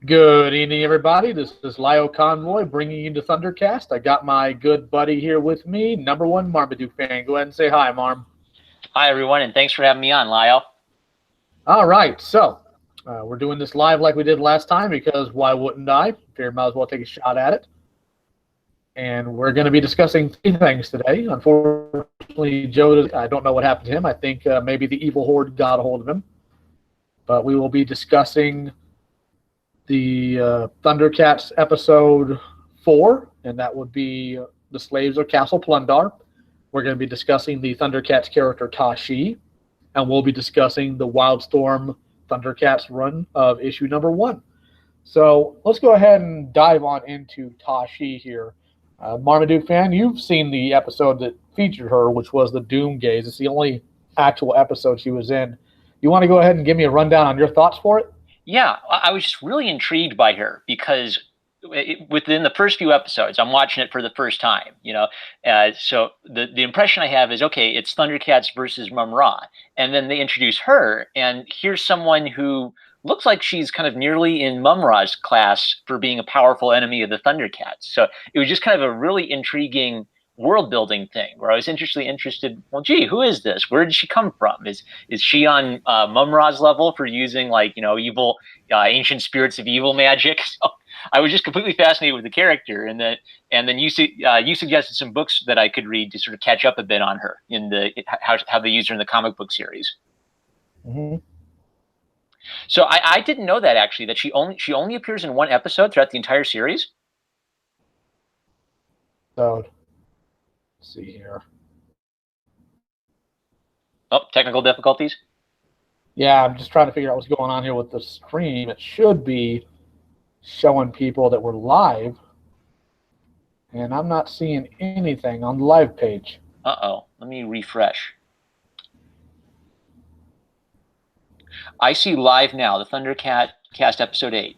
Good evening, everybody. This is Lyle Convoy bringing you to ThunderCast. I got my good buddy here with me, number one Marmaduke fan. Go ahead and say hi, Marm. Hi, everyone, and thanks for having me on, Lyle. All right, so we're doing this live like we did last time because why wouldn't I? Figured might as well take a shot at it. And we're going to be discussing three things today. Unfortunately, Joe, I don't know what happened to him. I think maybe the evil horde got a hold of him. But we will be discussing the ThunderCats episode 4, and that would be The Slaves of Castle Plun-Darr. We're going to be discussing the ThunderCats character Ta-Shee, and we'll be discussing the Wildstorm ThunderCats run of issue number 1. So let's go ahead and dive on into Ta-Shee here. Marmaduke fan, you've seen the episode that featured her, which was the Doom Gaze. It's the only actual episode she was in. You want to go ahead and give me a rundown on your thoughts for it? Yeah, I was just really intrigued by her because within the first few episodes, I'm watching it for the first time, so the impression I have is, okay, it's ThunderCats versus Mumm-Ra, and then they introduce her, and here's someone who looks like she's kind of nearly in Mumm-Ra's class for being a powerful enemy of the ThunderCats. So it was just kind of a really intriguing world building thing where I was interested. Well, gee, who is this? Where did she come from? Is she on Mumm-Ra's level for using evil ancient spirits of evil magic? So I was just completely fascinated with the character, and then you suggested some books that I could read to sort of catch up a bit on her in how they use her in the comic book series. Mm-hmm. So I didn't know that, actually, that she only appears in one episode throughout the entire series. So let's see here. Oh, technical difficulties. Yeah, I'm just trying to figure out what's going on here with the stream. It should be showing people that we're live, and I'm not seeing anything on the live page. Uh-oh. Let me refresh. I see live now, the ThunderCast episode 8.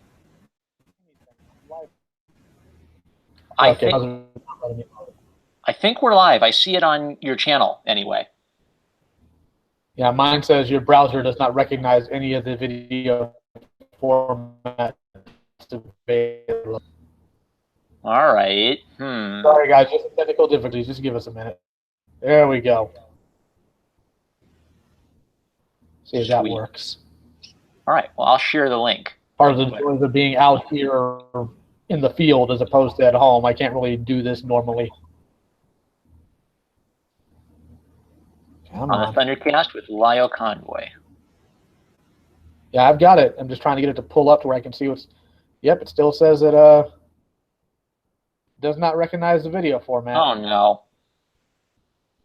I think we're live. I see it on your channel anyway. Yeah, mine says your browser does not recognize any of the video formats available. All right. Sorry, guys, just technical difficulties. Just give us a minute. There we go. See if that works. All right. Well, I'll share the link. Part of the joys of being out here in the field as opposed to at home. I can't really do this normally. On the ThunderCast with Lyle Convoy. Yeah, I've got it. I'm just trying to get it to pull up to where I can see what's... Yep, it still says it does not recognize the video format. Oh, no.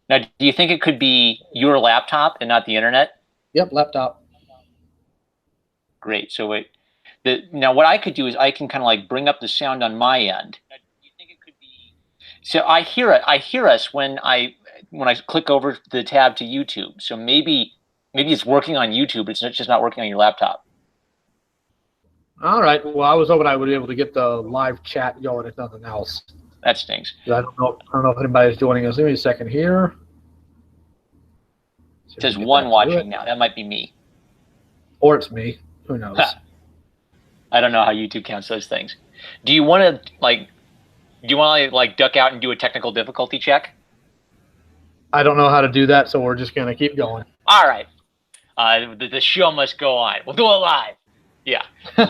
Now, do you think it could be your laptop and not the internet? Yep, laptop. Great. So wait. Now, what I could do is I can kind of like bring up the sound on my end. Now, do you think it could be... So I hear it. I hear us when I click over the tab to YouTube. So maybe it's working on YouTube. It's just not working on your laptop. All right. Well, I was hoping I would be able to get the live chat going if nothing else. That stinks. I don't know if anybody's joining us. Give me a second here. It says one watching now. That might be me. Or it's me. Who knows? I don't know how YouTube counts those things. Do you want to duck out and do a technical difficulty check? I don't know how to do that, so we're just going to keep going. All right. The show must go on. We'll do it live. Yeah. So,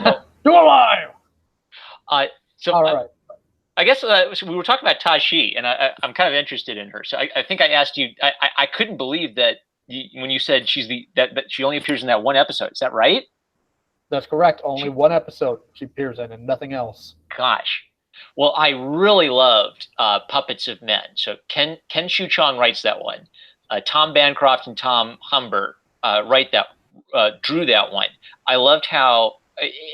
do it live! All right. I guess so we were talking about Ta-Shee, and I'm kind of interested in her. So I think I asked you, I couldn't believe that when you said that she only appears in that one episode. Is that right? That's correct. Only one episode she appears in and nothing else. Gosh. Well, I really loved Puppets of Men. So Ken Shu-Chong writes that one. Tom Bancroft and Tom Humber drew that one. I loved how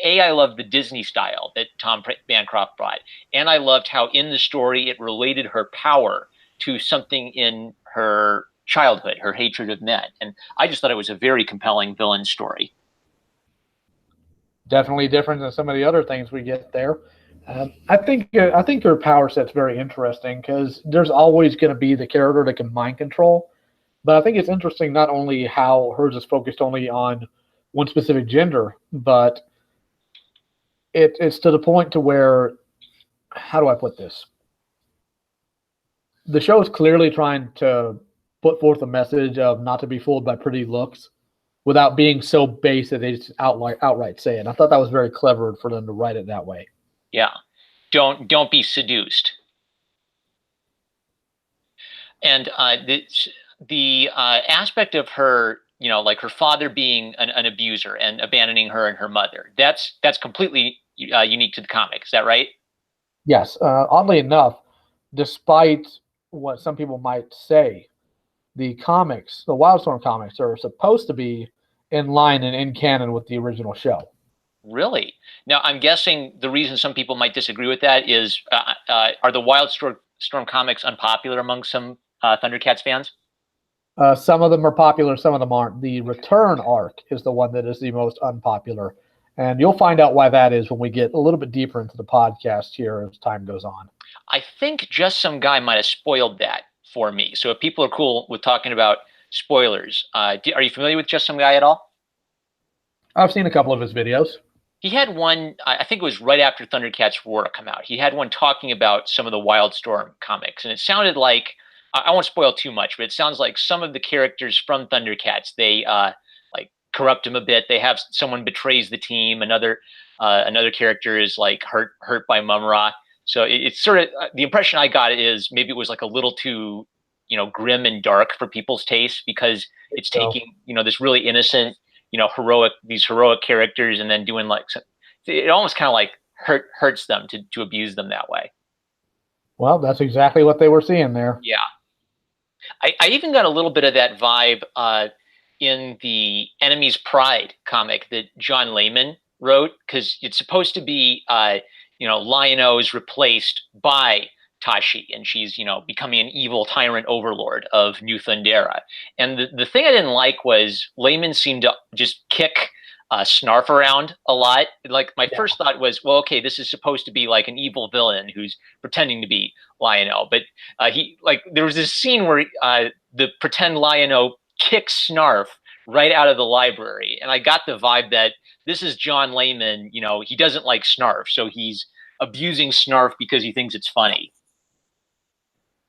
I loved the Disney style that Tom Bancroft brought, and I loved how in the story it related her power to something in her childhood, her hatred of men, and I just thought it was a very compelling villain story. Definitely different than some of the other things we get there. I think her power set's very interesting because there's always going to be the character that can mind control, but I think it's interesting not only how hers is focused only on one specific gender, but it's to the point to where, how do I put this? The show is clearly trying to put forth a message of not to be fooled by pretty looks without being so base that they just outright say it. I thought that was very clever for them to write it that way. Yeah. Don't be seduced. And the aspect of her, like her father being an abuser and abandoning her and her mother, that's completely unique to the comic. Is that right? Yes. Oddly enough, despite what some people might say, the comics, the Wildstorm comics, are supposed to be in line and in canon with the original show. Really? Now, I'm guessing the reason some people might disagree with that is, are the Wildstorm comics unpopular among some ThunderCats fans? Some of them are popular, some of them aren't. The Return arc is the one that is the most unpopular. And you'll find out why that is when we get a little bit deeper into the podcast here as time goes on. I think Just Some Guy might have spoiled that for me. So if people are cool with talking about spoilers, are you familiar with Just Some Guy at all? I've seen a couple of his videos. He had one, I think it was right after ThunderCats Roar to come out. He had one talking about some of the Wildstorm comics. And it sounded like, I won't spoil too much, but it sounds like some of the characters from ThunderCats, they like corrupt him a bit. They have someone betrays the team. Another character is like hurt by Mum-Ra. So it's sort of, the impression I got is maybe it was like a little too, grim and dark for people's taste, because it's taking, this really innocent, these heroic characters and then doing like, it almost kind of like hurts them to abuse them that way. Well, that's exactly what they were seeing there. Yeah. I even got a little bit of that vibe in the Enemy's Pride comic that John Layman wrote, because it's supposed to be, Lion-O is replaced by Ta-Shee, and she's, becoming an evil tyrant overlord of New Thundera. And the thing I didn't like was Layman seemed to just kick Snarf around a lot. Like my first thought was, well, okay, this is supposed to be like an evil villain who's pretending to be Lion-O, but there was this scene where the pretend Lion-O kicks Snarf right out of the library, and I got the vibe that this is John Layman. He doesn't like Snarf, so he's abusing Snarf because he thinks it's funny.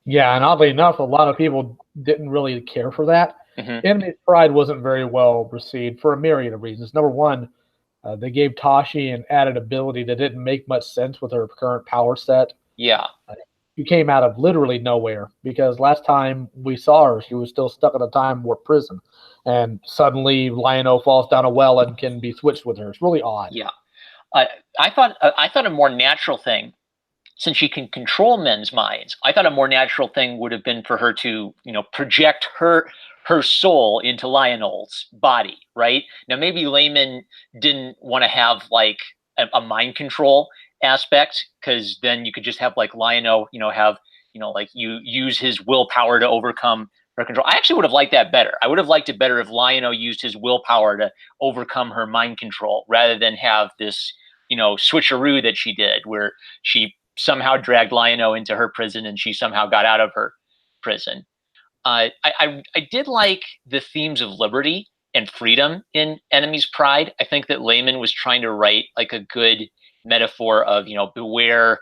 Yeah, and oddly enough, a lot of people didn't really care for that. Mm-hmm. Enemy's Pride wasn't very well received for a myriad of reasons. Number one, they gave Tashi an added ability that didn't make much sense with her current power set. Yeah. She came out of literally nowhere, because last time we saw her, she was still stuck in a time warp prison. And suddenly Lion-O falls down a well and can be switched with her. It's really odd. Yeah. I thought a more natural thing, since she can control men's minds, I thought a more natural thing would have been for her to, project her soul into Lion-O's body, right? Now, maybe Layman didn't want to have like a mind control aspect, because then you could just have like Lion-O, have, like you use his willpower to overcome her control. I actually would have liked that better. I would have liked it better if Lion-O used his willpower to overcome her mind control, rather than have this, switcheroo that she did, where she somehow dragged Lion-O into her prison and she somehow got out of her prison. I did like the themes of liberty and freedom in Enemy's Pride. I think that Layman was trying to write like a good metaphor of, beware,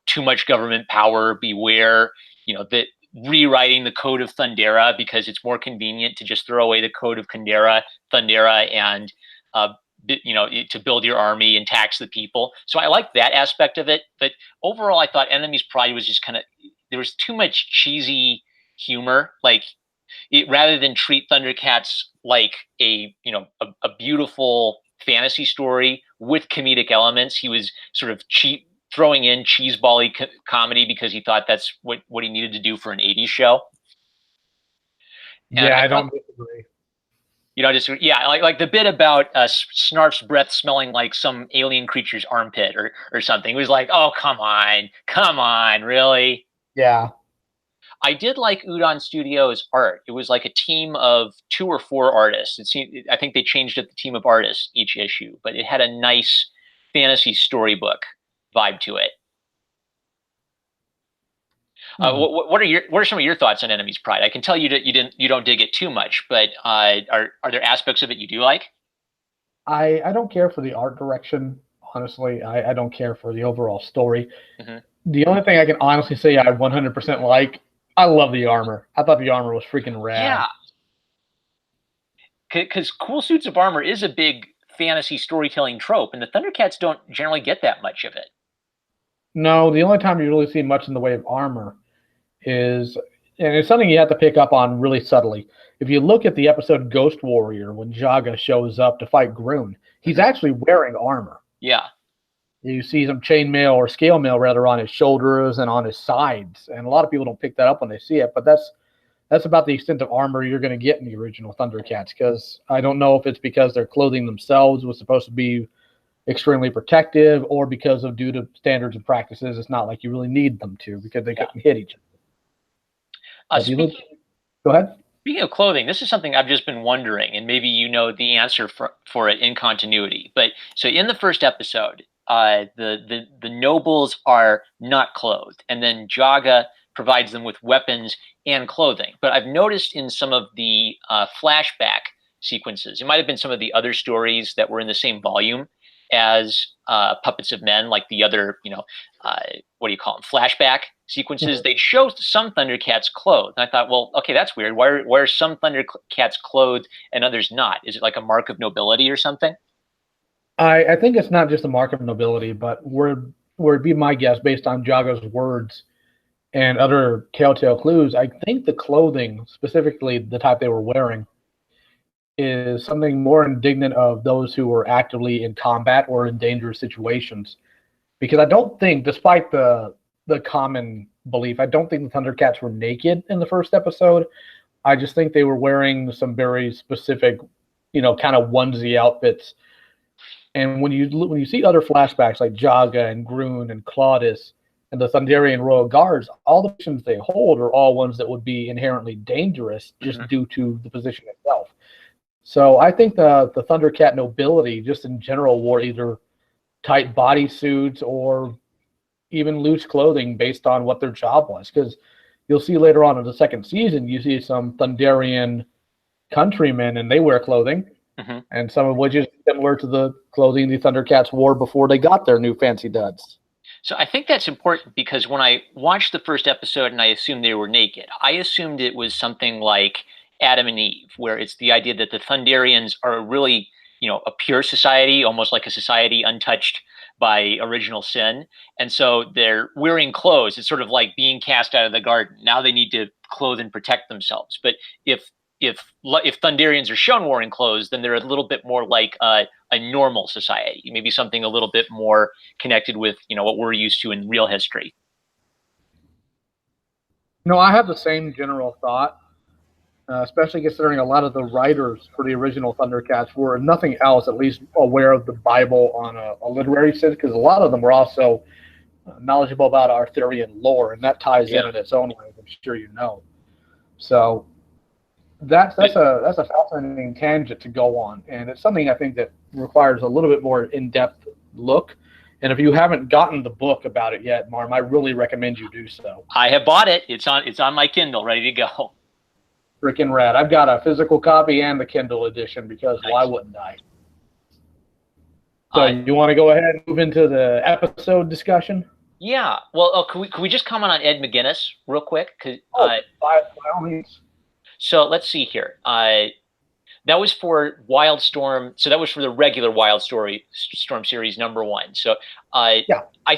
too much government power, beware, that rewriting the code of Thundera, because it's more convenient to just throw away the code of Thundera and, to build your army and tax the people. So I like that aspect of it. But overall, I thought Enemy's Pride was just kind of, there was too much cheesy humor. Like, rather than treat ThunderCats like a beautiful fantasy story with comedic elements, he was sort of throwing in cheeseball-y comedy because he thought that's what he needed to do for an 80s show. And I don't disagree. Like the bit about Snarf's breath smelling like some alien creature's armpit or something. It was like, oh, come on, really? Yeah. I did like Udon Studios' art. It was like a team of 2 or 4 artists. I think they changed up the team of artists each issue, but it had a nice fantasy storybook vibe to it. What are some of your thoughts on Enemy's Pride? I can tell you that you don't dig it too much, but are there aspects of it you do like? I don't care for the art direction honestly. I don't care for the overall story. Mm-hmm. The only thing I can honestly say I 100% like, I love the armor. I thought the armor was freaking rad. Yeah, because cool suits of armor is a big fantasy storytelling trope, and the Thundercats don't generally get that much of it. No, the only time you really see much in the way of armor is, and it's something you have to pick up on really subtly. If you look at the episode Ghost Warrior, when Jaga shows up to fight Groon, he's actually wearing armor. Yeah. You see some chainmail or scale mail rather on his shoulders and on his sides, and a lot of people don't pick that up when they see it. But that's about the extent of armor you're going to get in the original Thundercats. Because I don't know if it's because their clothing themselves was supposed to be extremely protective, or because of due to standards and practices, it's not like you really need them to because they couldn't hit each other. Go ahead. Speaking of clothing, this is something I've just been wondering, and maybe you know the answer for it in continuity. But so in the first episode, the nobles are not clothed, and then Jaga provides them with weapons and clothing. But I've noticed in some of the flashback sequences, it might have been some of the other stories that were in the same volume as Puppets of Men, like the other, what do you call them, flashback sequences. They'd show some Thundercats clothed. And I thought, well, okay, that's weird. Why are some Thundercats clothed and others not? Is it like a mark of nobility or something? I think it's not just a mark of nobility, but would be my guess based on Jaga's words and other telltale clues. I think the clothing, specifically the type they were wearing, is something more indignant of those who were actively in combat or in dangerous situations. Because I don't think, despite the common belief, I don't think the Thundercats were naked in the first episode. I just think they were wearing some very specific, kind of onesie outfits. And when you see other flashbacks like Jaga and Groon and Claudus and the Thunderian Royal Guards, all the missions they hold are all ones that would be inherently dangerous just due to the position itself. So I think the Thundercat nobility, just in general, wore either tight bodysuits or even loose clothing based on what their job was. Because you'll see later on in the second season, you see some Thunderian countrymen, and they wear clothing, and some of which is similar to the clothing the Thundercats wore before they got their new fancy duds. So I think that's important because when I watched the first episode and I assumed they were naked, I assumed it was something like Adam and Eve, where it's the idea that the Thunderians are really, a pure society, almost like a society untouched by original sin. And so they're wearing clothes. It's sort of like being cast out of the garden. Now they need to clothe and protect themselves. But if Thunderians are shown wearing clothes, then they're a little bit more like a normal society, maybe something a little bit more connected with, what we're used to in real history. I have the same general thought. Especially considering a lot of the writers for the original Thundercats were, nothing else, at least aware of the Bible on a literary sense, because a lot of them were also knowledgeable about Arthurian lore, and that ties in its own way, I'm sure you know. So that's a fascinating tangent to go on, and it's something I think that requires a little bit more in-depth look. And if you haven't gotten the book about it yet, Marm, I really recommend you do so. I have bought it. It's on my Kindle, ready to go. Freaking rad. I've got a physical copy and the Kindle edition because why wouldn't I? So you want to go ahead and move into the episode discussion? Yeah. Well, could we just comment on Ed McGuinness real quick? By all means. So let's see here. That was for Wildstorm. So that was for the regular Wildstorm series #1. So I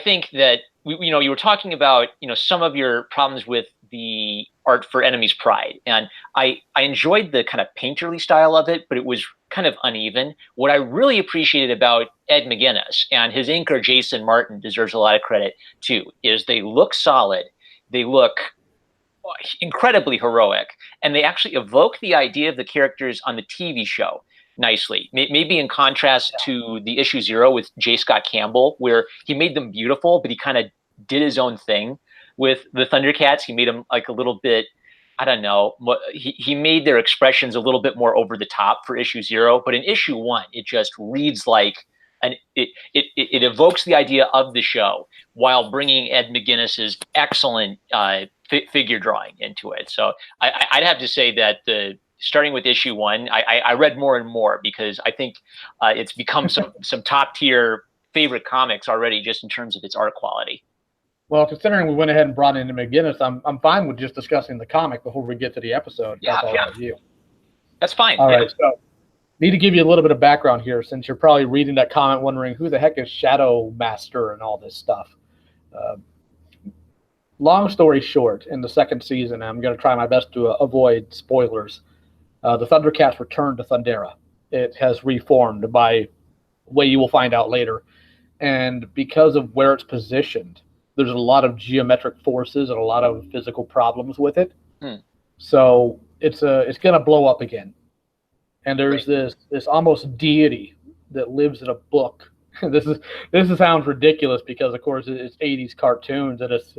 think that you were talking about some of your problems with the art for Enemy's Pride, and I enjoyed the kind of painterly style of it, but it was kind of uneven. What I really appreciated about Ed McGuinness, and his inker Jason Martin deserves a lot of credit too, is they look solid, they look incredibly heroic, and they actually evoke the idea of the characters on the TV show nicely. Maybe in contrast to the issue 0 with J. Scott Campbell, where he made them beautiful, but he kind of did his own thing. With the Thundercats, he made them like a little bit, I don't know, he made their expressions a little bit more over the top for issue 0. But in issue 1, it just reads like, it evokes the idea of the show while bringing Ed McGuinness's excellent figure drawing into it. So I'd have to say that starting with issue 1, I read more and more because I think it's become some top tier favorite comics already, just in terms of its art quality. Well, considering we went ahead and brought in McGinnis, I'm fine with just discussing the comic before we get to the episode. Yeah, that's all right with you. That's fine. All right, so need to give you a little bit of background here, since you're probably reading that comment wondering who the heck is Shadow Master and all this stuff. Long story short, in the second season, I'm going to try my best to avoid spoilers. The ThunderCats return to Thundera. It has reformed by way you will find out later. And because of where it's positioned, there's a lot of geometric forces and a lot of physical problems with it. So it's going to blow up again. And there's this almost deity that lives in a book. This sounds ridiculous because, of course, it's 80s cartoons and it's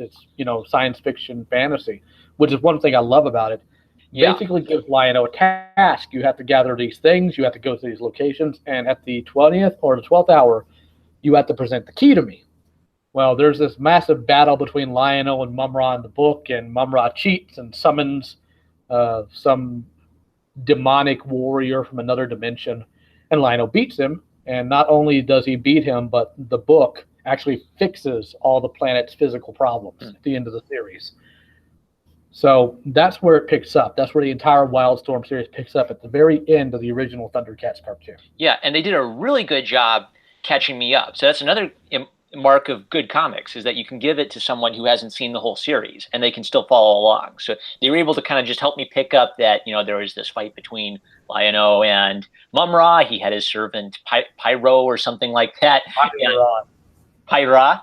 science fiction fantasy, which is one thing I love about it. Yeah. Basically gives Lion-O a task. You have to gather these things. You have to go to these locations. And at the 20th or the 12th hour, you have to present the key to me. Well, there's this massive battle between Lion-O and Mum-Ra in the book, and Mum-Ra cheats and summons some demonic warrior from another dimension, and Lion-O beats him. And not only does he beat him, but the book actually fixes all the planet's physical problems at the end of the series. So that's where it picks up. That's where the entire Wildstorm series picks up, at the very end of the original ThunderCats cartoon. Yeah, and they did a really good job catching me up. So that's another mark of good comics, is that you can give it to someone who hasn't seen the whole series and they can still follow along. So they were able to kind of just help me pick up that, there was this fight between Lion-O and Mum-Ra. He had his servant Pyro or something like that. Pyron,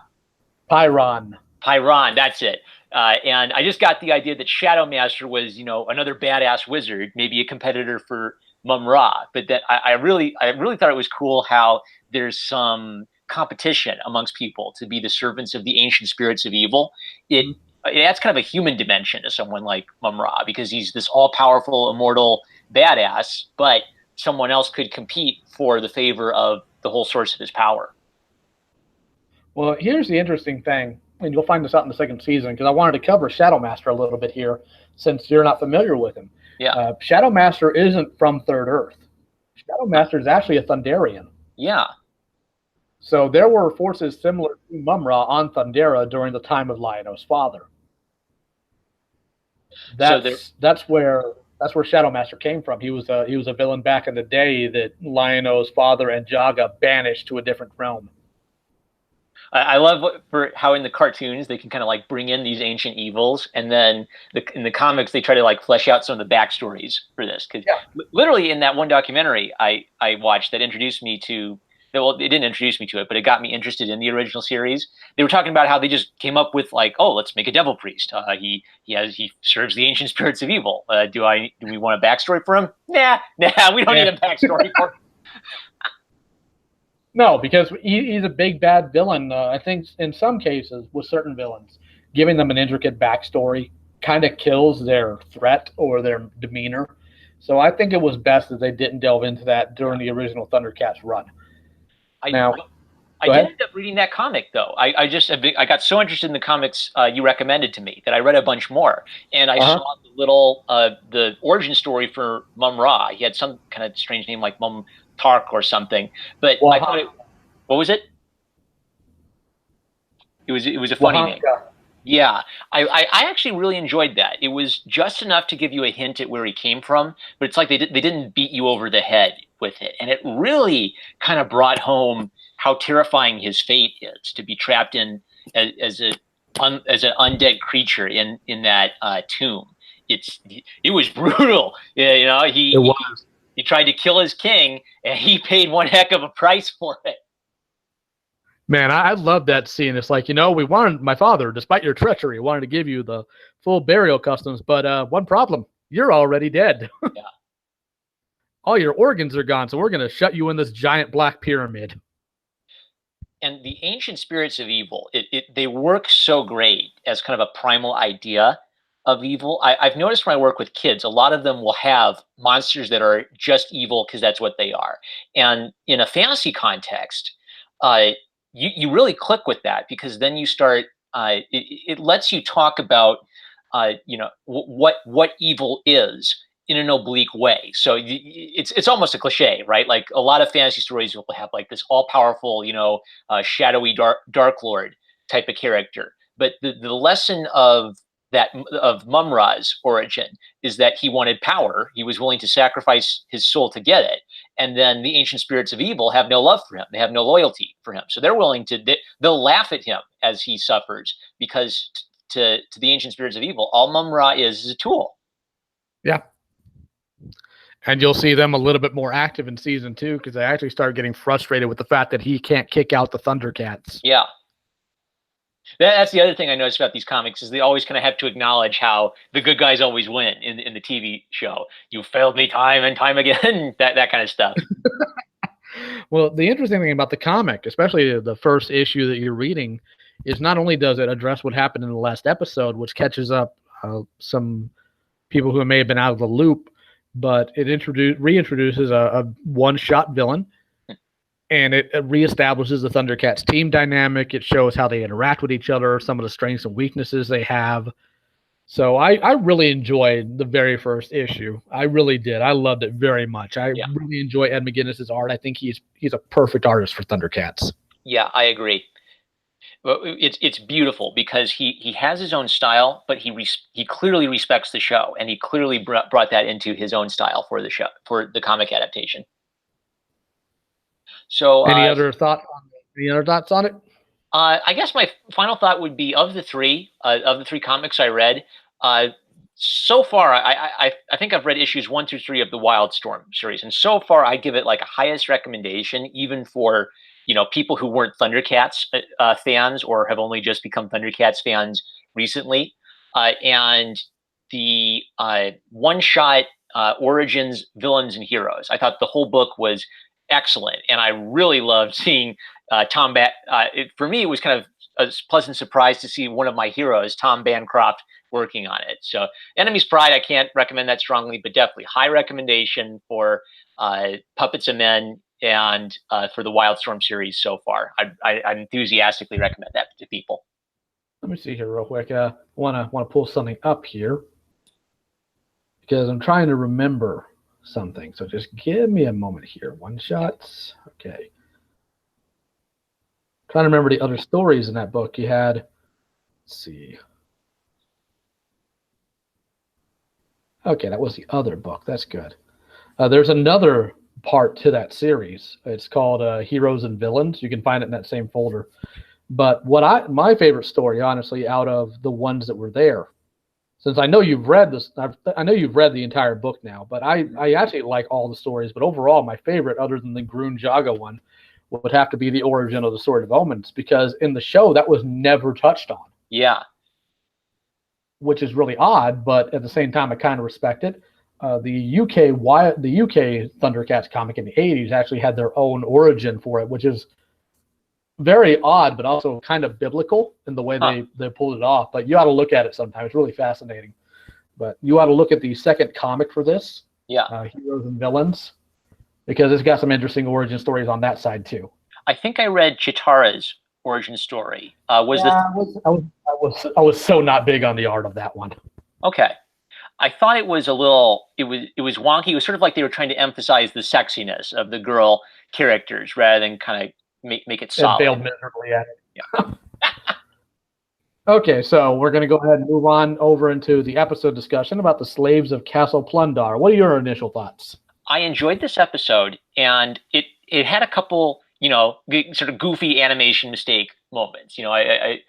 that's it. And I just got the idea that Shadow Master was, another badass wizard, maybe a competitor for Mum-Ra. But that I really thought it was cool how there's some competition amongst people to be the servants of the ancient spirits of evil. It adds kind of a human dimension to someone like Mum-Ra, because he's this all-powerful, immortal badass, but someone else could compete for the favor of the whole source of his power. Well, here's the interesting thing, and you'll find this out in the second season, because I wanted to cover Shadow Master a little bit here, since you're not familiar with him. Yeah. Shadow Master isn't from Third Earth. Shadow Master is actually a Thunderian. Yeah. So there were forces similar to Mum-Ra on Thundera during the time of Lion-O's father. That's where Shadow Master came from. He was a villain back in the day that Lion-O's father and Jaga banished to a different realm. I love how in the cartoons they can kind of like bring in these ancient evils, and then in the comics they try to like flesh out some of the backstories for this. Because literally in that one documentary I watched that introduced me to, well, it didn't introduce me to it, but it got me interested in the original series. They were talking about how they just came up with like, oh, let's make a devil priest. He serves the ancient spirits of evil. Do we want a backstory for him? Nah, we don't need a backstory for him. No, because he's a big bad villain. I think in some cases with certain villains, giving them an intricate backstory kind of kills their threat or their demeanor. So I think it was best that they didn't delve into that during the original ThunderCats run. I did end up reading that comic though. I got so interested in the comics you recommended to me that I read a bunch more, and I saw the little the origin story for Mum-Ra. He had some kind of strange name like Mum-Tark or something. But I thought what was it? It was a funny name. Yeah, I actually really enjoyed that. It was just enough to give you a hint at where he came from, but it's like they didn't beat you over the head with it, and it really kind of brought home how terrifying his fate is, to be trapped in as an undead creature in that tomb. It was brutal. Yeah, he tried to kill his king, and he paid one heck of a price for it. Man, I love that scene. It's like, we wanted, my father, despite your treachery, wanted to give you the full burial customs, but one problem, you're already dead. Yeah. All your organs are gone, so we're going to shut you in this giant black pyramid. And the ancient spirits of evil, they work so great as kind of a primal idea of evil. I've noticed when I work with kids, a lot of them will have monsters that are just evil because that's what they are. And in a fantasy context, you really click with that, because then you start, it lets you talk about, what evil is in an oblique way. So it's almost a cliche, right? Like a lot of fantasy stories will have like this all powerful, shadowy dark lord type of character. But the lesson of Mum-Ra's origin is that he wanted power. He was willing to sacrifice his soul to get it. And then the ancient spirits of evil have no love for him. They have no loyalty for him. So they're willing to, they'll laugh at him as he suffers, because to the ancient spirits of evil, all Mum-Ra is a tool. Yeah. And you'll see them a little bit more active in season 2, because they actually start getting frustrated with the fact that he can't kick out the ThunderCats. Yeah. That's the other thing I noticed about these comics, is they always kind of have to acknowledge how the good guys always win in the TV show. You failed me time and time again, that kind of stuff. Well, the interesting thing about the comic, especially the first issue that you're reading, is not only does it address what happened in the last episode, which catches up some people who may have been out of the loop, but it reintroduces a one-shot villain, and it reestablishes the ThunderCats team dynamic. It shows how they interact with each other, some of the strengths and weaknesses they have. So I really enjoyed the very first issue. I really did. I loved it very much. I really enjoy Ed McGuinness's art. I think he's a perfect artist for ThunderCats. Yeah, I agree. Well, it's beautiful because he has his own style, but he clearly respects the show, and he clearly brought that into his own style for the show, for the comic adaptation. So, any other thoughts on it? I guess my final thought would be, of the three comics I read, so far I think I've read issues 1 through 3 of the Wildstorm series, and so far I give it like a highest recommendation, even for people who weren't ThunderCats fans, or have only just become ThunderCats fans recently. And the one-shot origins, villains, and heroes, I thought the whole book was excellent, and I really loved seeing Tom for me, it was kind of a pleasant surprise to see one of my heroes, Tom Bancroft, working on it. So Enemy's Pride, I can't recommend that strongly, but definitely high recommendation for Puppets and Men, and for the Wildstorm series so far. I enthusiastically recommend that to people. Let me see here real quick. I want to pull something up here, because I'm trying to remember something. So just give me a moment here. One shots. Okay. Trying to remember the other stories in that book you had. Let's see. Okay, that was the other book. That's good. There's another part to that series. It's called Heroes and Villains. You can find it in that same folder. But my favorite story, honestly, out of the ones that were there, since I know you've read this, I know you've read the entire book now, but I actually like all the stories. But overall, my favorite, other than the Grun Jaga one, would have to be the origin of the Sword of Omens, because in the show that was never touched on. Yeah. Which is really odd, but at the same time, I kind of respect it. The UK ThunderCats comic in the 80s actually had their own origin for it, which is very odd, but also kind of biblical in the way they pulled it off. But you ought to look at it sometime. It's really fascinating. But you ought to look at the second comic for this, Heroes and Villains, because it's got some interesting origin stories on that side too. I think I read Chitara's origin story. I was so not big on the art of that one. Okay. I thought it was a little, it was wonky. It was sort of like they were trying to emphasize the sexiness of the girl characters rather than kind of make it solid. It failed miserably at it. Yeah. Okay, so we're going to go ahead and move on over into the episode discussion about the Slaves of Castle Plun-Darr. What are your initial thoughts? I enjoyed this episode, and it had a couple, sort of goofy animation mistake moments. Like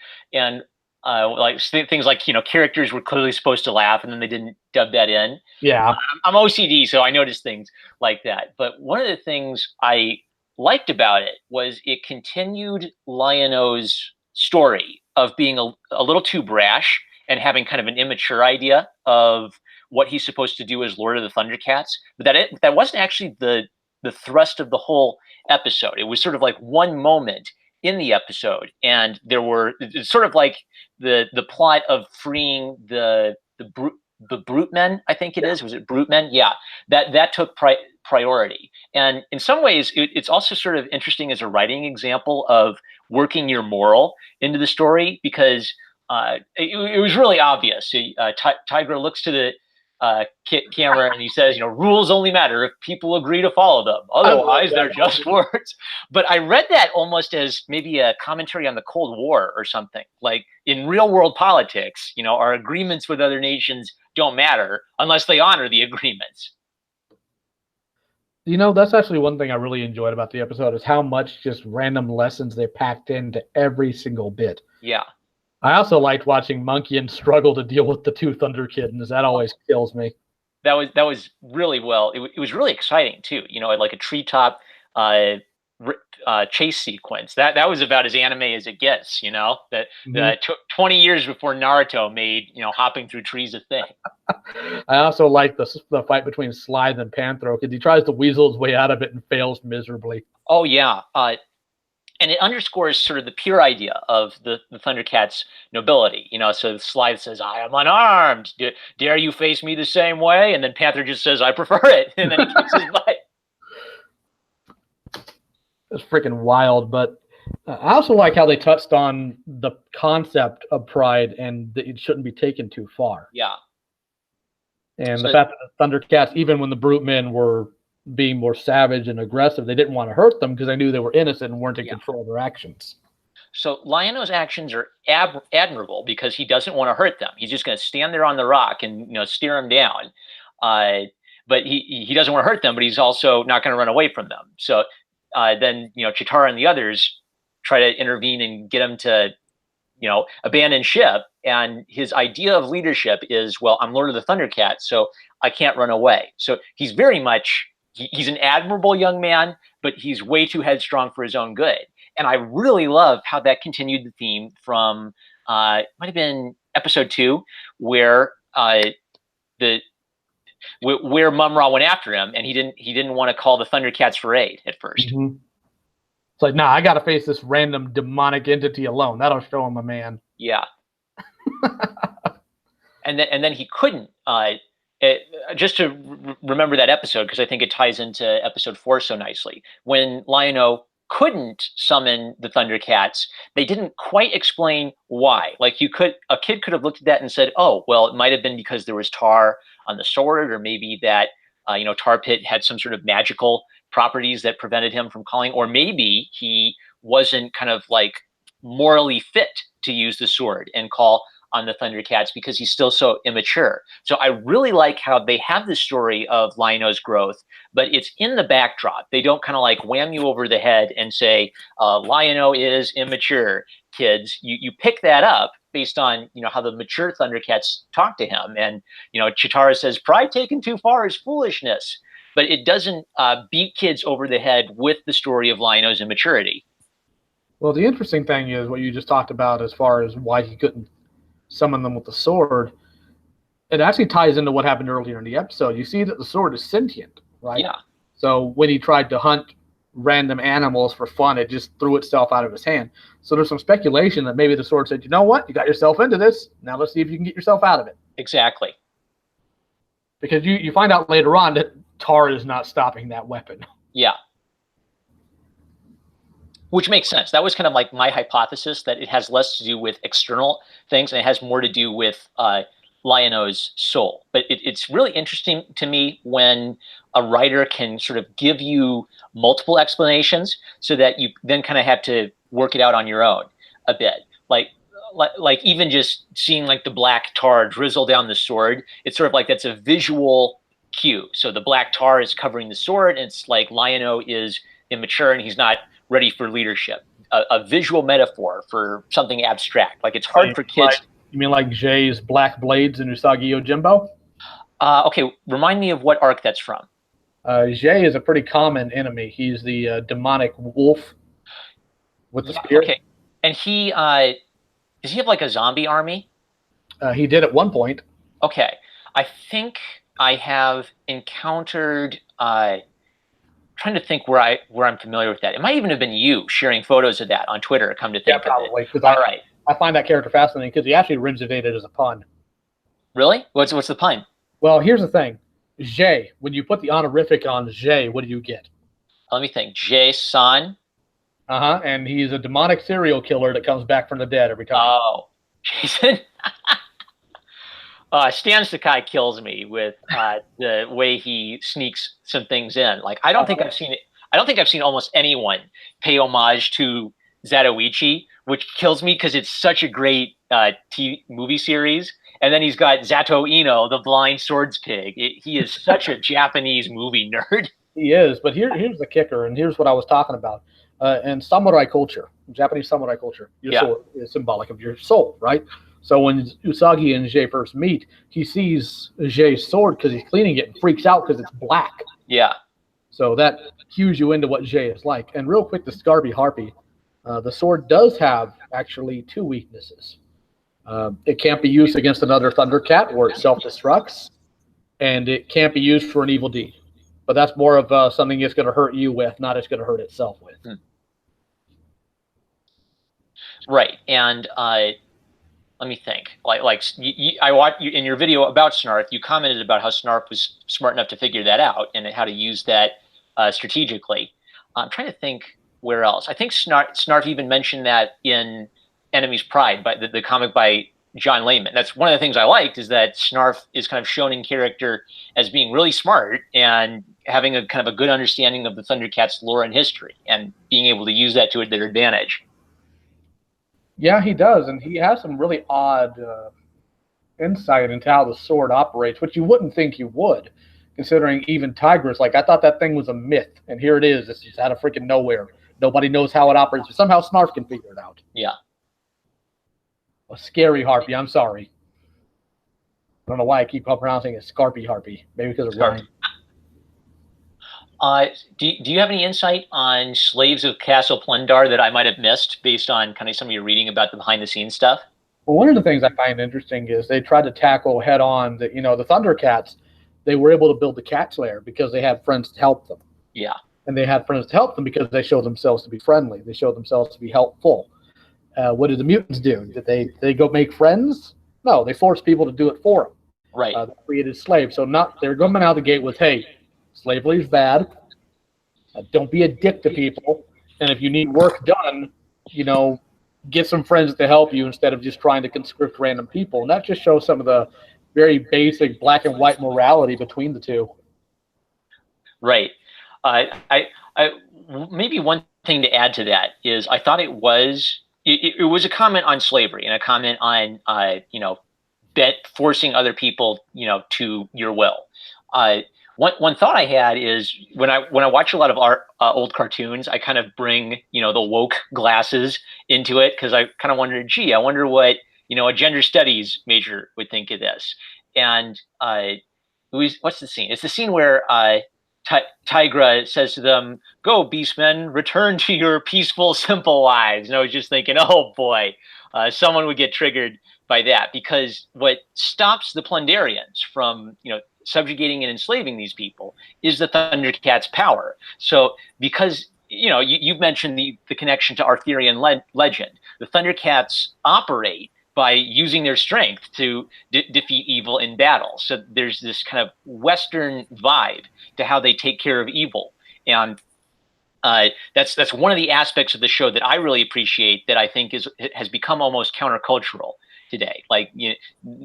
things like, characters were clearly supposed to laugh and then they didn't dub that in. Yeah. I'm OCD, so I noticed things like that. But one of the things I liked about it was it continued Lion-O's story of being a little too brash and having kind of an immature idea of what he's supposed to do as Lord of the ThunderCats. But that wasn't actually the thrust of the whole episode. It was sort of like one moment in the episode, and it's sort of like the plot of freeing the brute men, I think it is. Was it brute men? Yeah, that took priority. And in some ways, it's also sort of interesting as a writing example of working your moral into the story, because it was really obvious. Tigra looks to camera, and he says, rules only matter if people agree to follow them. Otherwise, they're just words. But I read that almost as maybe a commentary on the Cold War or something. Like in real world politics, our agreements with other nations don't matter unless they honor the agreements. That's actually one thing I really enjoyed about the episode is how much just random lessons they packed into every single bit. Yeah. I also liked watching Monkey struggle to deal with the two Thunder Kittens. That always kills me. That was really well. It was really exciting too. Like a treetop chase sequence. That was about as anime as it gets. That took 20 years before Naruto made hopping through trees a thing. I also like the fight between Slithe and Panthro because he tries to weasel his way out of it and fails miserably. Oh yeah. And it underscores sort of the pure idea of the ThunderCats' nobility. So Slithe says, "I am unarmed. Dare you face me the same way?" And then Panther just says, "I prefer it." And then he kicks his butt. It's freaking wild. But I also like how they touched on the concept of pride and that it shouldn't be taken too far. Yeah. And the fact that the ThunderCats, even when the Brute Men were being more savage and aggressive, they didn't want to hurt them because they knew they were innocent and weren't in control of their actions. So Lion-O's actions are admirable because he doesn't want to hurt them. He's just going to stand there on the rock and stare them down. But he doesn't want to hurt them, but he's also not going to run away from them. So then Chitara and the others try to intervene and get him to abandon ship. And his idea of leadership is, well, I'm Lord of the ThunderCats, so I can't run away. So he's very much. He's an admirable young man, but he's way too headstrong for his own good. And I really love how that continued the theme from might have been episode 2, where where Mum-Ra went after him, and he didn't want to call the ThunderCats for aid at first. Mm-hmm. It's like, nah, I got to face this random demonic entity alone. That'll show him a man. Yeah. and then he couldn't. Just to remember that episode, because I think it ties into episode 4 so nicely. When Lion-O couldn't summon the ThunderCats, they didn't quite explain why. Like a kid could have looked at that and said, "Oh, well, it might have been because there was tar on the sword, or maybe that Tar Pit had some sort of magical properties that prevented him from calling, or maybe he wasn't kind of like morally fit to use the sword and call on the ThunderCats because he's still so immature." So I really like how they have the story of Lion-O's growth, but it's in the backdrop. They don't kind of like wham you over the head and say, Lion-O is immature, kids. You pick that up based on how the mature ThunderCats talk to him. And Chitara says, "Pride taken too far is foolishness." But it doesn't beat kids over the head with the story of Lion-O's immaturity. Well, the interesting thing is what you just talked about as far as why he couldn't summon them with the sword. It actually ties into what happened earlier in the episode. You see that the sword is sentient, right? Yeah. So when he tried to hunt random animals for fun, it just threw itself out of his hand. So there's some speculation that maybe the sword said, "You know what? You got yourself into this. Now let's see if you can get yourself out of it." Exactly. Because you find out later on that Tar is not stopping that weapon. Yeah. Which makes sense. That was kind of like my hypothesis, that it has less to do with external things and it has more to do with Lion-O's soul. But it's really interesting to me when a writer can sort of give you multiple explanations so that you then kind of have to work it out on your own a bit. Like even just seeing like the black tar drizzle down the sword, it's sort of like that's a visual cue. So the black tar is covering the sword, and it's like Lion-O is immature and he's not ready for leadership. A visual metaphor for something abstract. Like it's hard for kids. You mean like Jay's black blades in Usagi Yojimbo? Okay, remind me of what arc that's from. Jay is a pretty common enemy. He's the demonic wolf with the spear. Okay, and he does he have like a zombie army? He did at one point. Okay, I think I have encountered. Trying to think where I'm familiar with that. It might even have been you sharing photos of that on Twitter. Come to think of it. All right. I find that character fascinating because he actually originated as a pun. Really? What's the pun? Well, here's the thing. Jay, when you put the honorific on Jay, what do you get? Let me think. Jay-san. Uh-huh. And he's a demonic serial killer that comes back from the dead every time. Oh, Jason. Stan Sakai kills me with the way he sneaks some things in. Like I don't think I've seen it. I don't think I've seen almost anyone pay homage to Zatoichi, which kills me because it's such a great TV movie series. And then he's got Zato Ino, the blind swords pig. He is such a Japanese movie nerd. He is, but here's the kicker, and here's what I was talking about. In samurai culture, Japanese samurai culture, your sword is symbolic of your soul, right? So when Usagi and Jay first meet, he sees Jay's sword because he's cleaning it and freaks out because it's black. Yeah. So that cues you into what Jay is like. And real quick, the Scarby Harpy, the sword does have actually 2 weaknesses. It can't be used against another ThunderCat where it self-destructs, and it can't be used for an evil deed. But that's more of something it's going to hurt you with, not it's going to hurt itself with. Right. And let me think. I watched you in your video about Snarf. You commented about how Snarf was smart enough to figure that out and how to use that strategically. I'm trying to think where else. I think Snarf even mentioned that in Enemy's Pride, by the comic by John Layman. That's one of the things I liked, is that Snarf is kind of shown in character as being really smart and having a kind of a good understanding of the ThunderCats lore and history, and being able to use that to their advantage. Yeah, he does, and he has some really odd insight into how the sword operates, which you wouldn't think you would, considering even Tigress, like, I thought that thing was a myth, and here it is. It's just out of freaking nowhere. Nobody knows how it operates, but somehow Snarf can figure it out. Yeah. A scary harpy, I'm sorry. I don't know why I keep on pronouncing it Scarpy Harpy. Maybe because of rhyme. Do you have any insight on Slaves of Castle Plun-Darr that I might have missed based on kind of some of your reading about the behind-the-scenes stuff? Well, one of the things I find interesting is they tried to tackle head-on that, the ThunderCats, they were able to build the Cat's Lair because they had friends to help them. Yeah. And they had friends to help them because they showed themselves to be friendly. They showed themselves to be helpful. What did the mutants do? Did they go make friends? No, they forced people to do it for them. Right. They created slaves. So they're coming out of the gate with, hey, slavery is bad. Don't be a dick to people. And if you need work done, get some friends to help you instead of just trying to conscript random people. And that just shows some of the very basic black and white morality between the two. Right. I maybe one thing to add to that is I thought it was a comment on slavery and a comment on forcing other people to your will. One thought I had is when I watch a lot of old cartoons, I kind of bring the woke glasses into it, because I kind of wondered, I wonder what a gender studies major would think of this. And what's the scene? It's the scene where Tigra says to them, "Go, beastmen, return to your peaceful, simple lives." And I was just thinking, oh boy, someone would get triggered by that, because what stops the Plun-Darrians from subjugating and enslaving these people is the ThunderCats' power. So because you've mentioned the connection to Arthurian legend, the ThunderCats operate by using their strength to defeat evil in battle. So there's this kind of Western vibe to how they take care of evil, and that's one of the aspects of the show that I really appreciate, that I think has become almost countercultural today. Like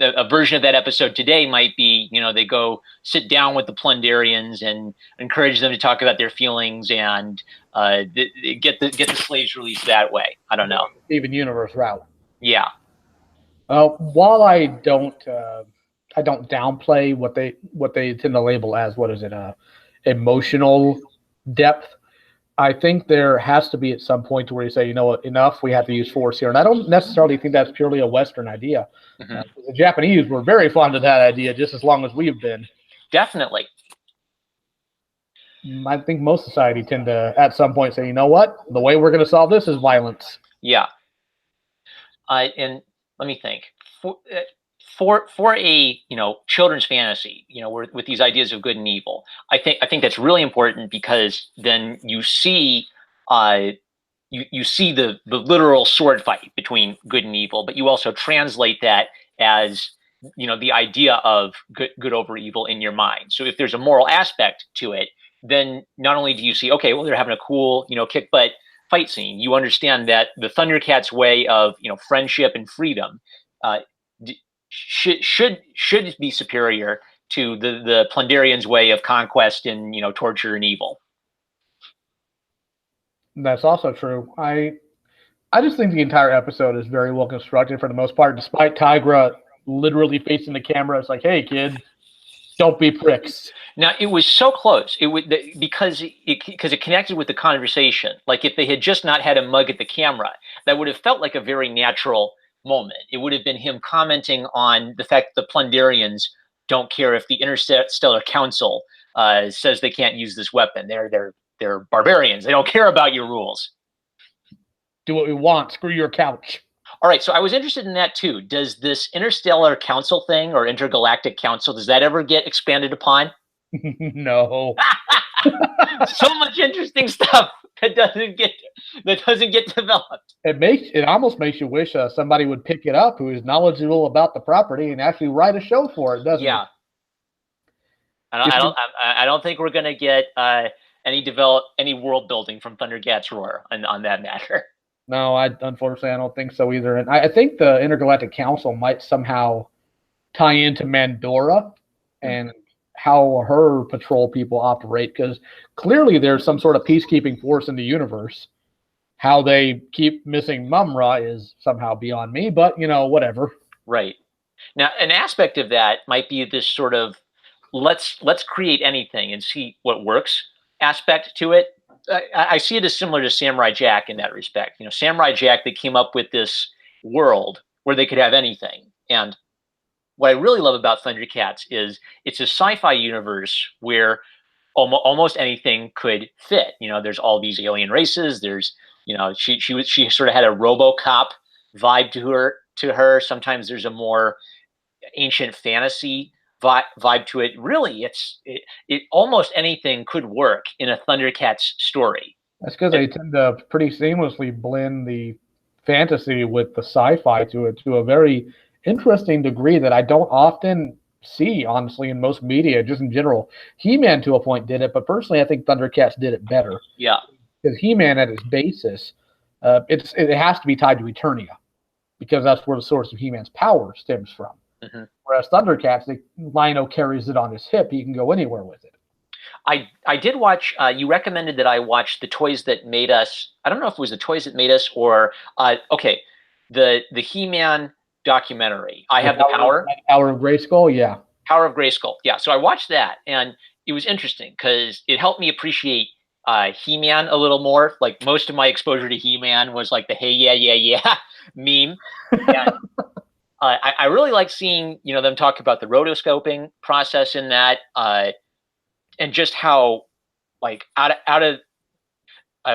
a version of that episode today might be they go sit down with the Plun-Darrians and encourage them to talk about their feelings and get the slaves released that way. I don't know. Steven Universe route. Yeah. While I don't downplay what they tend to label as emotional depth, I think there has to be at some point to where you say, enough, we have to use force here. And I don't necessarily think that's purely a Western idea. Mm-hmm. The Japanese were very fond of that idea just as long as we have been. Definitely. I think most society tend to at some point say, the way we're going to solve this is violence. Yeah. And let me think. For a children's fantasy, with these ideas of good and evil, I think that's really important, because then you see you see the literal sword fight between good and evil, but you also translate that as the idea of good over evil in your mind. So if there's a moral aspect to it, then not only do you see, okay, well, they're having a cool kick butt fight scene, you understand that the ThunderCats' way of friendship and freedom should be superior to the Plun-Darrians' way of conquest and torture and evil. That's also true. I just think the entire episode is very well constructed for the most part, despite Tigra literally facing the camera. It's like, hey, kid, don't be pricks. Now, it was so close. Because it connected with the conversation. Like, if they had just not had a mug at the camera, that would have felt like a very natural moment. It would have been him commenting on the fact that the Plun-Darrians don't care if the Interstellar Council says they can't use this weapon. They're barbarians. They don't care about your rules. Do what we want. Screw your couch. All right, so I was interested in that too. Does this Interstellar Council thing or Intergalactic Council, does that ever get expanded upon? No. So much interesting stuff that doesn't get developed. It almost makes you wish somebody would pick it up who is knowledgeable about the property and actually write a show for it, doesn't it? I don't think we're gonna get any world building from ThunderCats Roar on that matter. No, unfortunately I don't think so either. And I think the Intergalactic Council might somehow tie into Mandora and how her patrol people operate, because clearly there's some sort of peacekeeping force in the universe. How they keep missing Mum-Ra is somehow beyond me, but whatever. Right. Now, an aspect of that might be this sort of let's create anything and see what works aspect to it. I see it as similar to Samurai Jack in that respect. Samurai Jack, they came up with this world where they could have anything. And what I really love about ThunderCats is it's a sci-fi universe where almost anything could fit. There's all these alien races. There's, she sort of had a RoboCop vibe to her. Sometimes there's a more ancient fantasy vibe to it. Really, it almost anything could work in a ThunderCats story. That's because they tend to pretty seamlessly blend the fantasy with the sci-fi to a very interesting degree that I don't often see, honestly, in most media, just in general. He-Man to a point did it, but personally I think ThunderCats did it better. Yeah. Because He-Man at its basis, it has to be tied to Eternia, because that's where the source of He-Man's power stems from. Mm-hmm. Whereas ThunderCats, Lion-O carries it on his hip. He can go anywhere with it. I did watch, you recommended that I watch The Toys That Made Us. I don't know if it was The Toys That Made Us or, the He-Man documentary. I Have the Power. Power of Grayskull, yeah. Power of Grayskull, yeah. So I watched that, and it was interesting because it helped me appreciate He-Man a little more. Like, most of my exposure to He-Man was like the hey, yeah meme. And, I really like seeing, them talk about the rotoscoping process in that, and just how, like, out of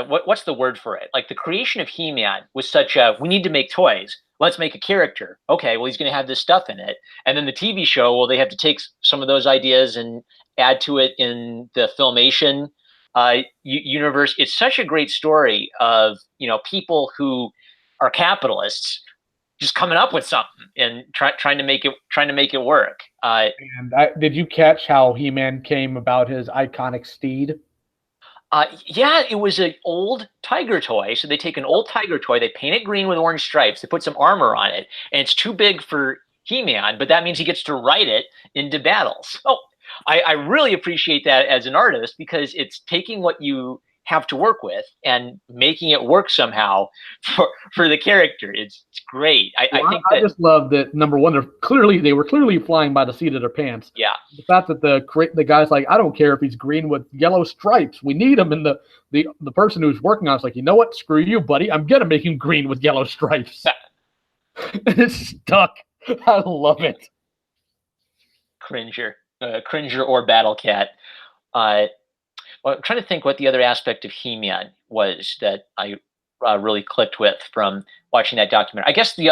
what's the word for it? Like, the creation of He-Man was such a, we need to make toys. Let's make a character. Okay, well, he's going to have this stuff in it. And then the TV show, well, they have to take some of those ideas and add to it in the Filmation universe. It's such a great story of, people who are capitalists just coming up with something and trying to make it work. Did you catch how He-Man came about his iconic steed? Yeah, it was an old tiger toy. So they take an old tiger toy, they paint it green with orange stripes, they put some armor on it, and it's too big for He-Man, but that means he gets to ride it into battles. So I really appreciate that as an artist, because it's taking what you have to work with and making it work somehow for the character. It's great. I just love that. Number one, they were clearly flying by the seat of their pants. Yeah. The fact that the guy's like, I don't care if he's green with yellow stripes. We need him. And the person who's working on it's like, you know what? Screw you, buddy. I'm gonna make him green with yellow stripes. And it's stuck. I love it. Cringer or Battle Cat. Well, I'm trying to think what the other aspect of He-Man was that I really clicked with from watching that documentary. I guess in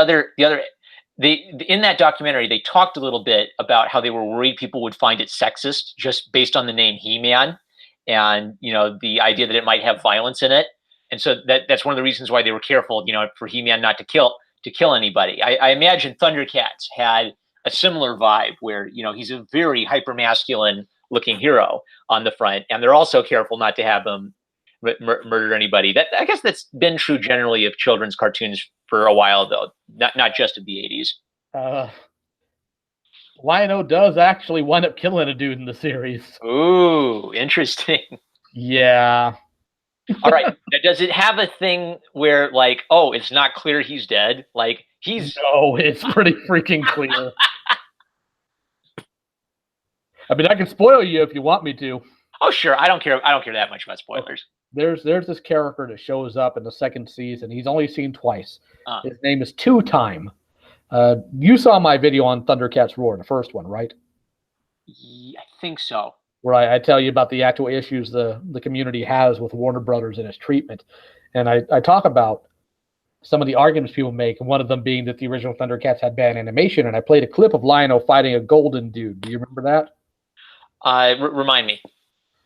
that documentary, they talked a little bit about how they were worried people would find it sexist just based on the name He-Man, and the idea that it might have violence in it. And so that's one of the reasons why they were careful, for He-Man not to kill anybody. I imagine ThunderCats had a similar vibe where he's a very hyper-masculine looking hero on the front, and they're also careful not to have him murder anybody. I guess that's been true generally of children's cartoons for a while, though, not just of the 80s. Lion-O does actually wind up killing a dude in the series. Ooh, interesting. Yeah. All right. Now, does it have a thing where, like, oh, it's not clear he's dead? Like, he's. No, it's pretty freaking clear. I mean, I can spoil you if you want me to. Oh, sure. I don't care. I don't care that much about spoilers. There's this character that shows up in the second season. He's only seen twice. Uh. His name is Two Time. You saw my video on ThunderCats Roar, the first one, right? Yeah, I think so. Where I tell you about the actual issues the community has with Warner Brothers and its treatment. And I talk about some of the arguments people make, and one of them being that the original ThunderCats had bad animation, and I played a clip of Lion-O fighting a golden dude. Do you remember that? Remind me.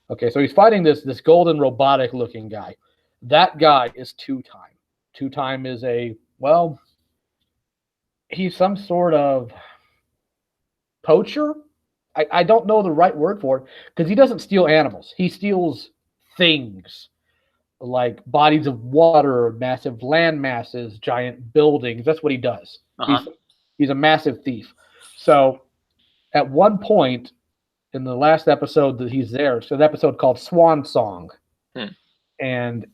Okay, so he's fighting this golden robotic-looking guy. That guy is Two Time. Two Time is he's some sort of poacher. I don't know the right word for it, because he doesn't steal animals. He steals things like bodies of water, massive land masses, giant buildings. That's what he does. He's a massive thief. So at one point in the last episode that he's there, so the episode called Swan Song, and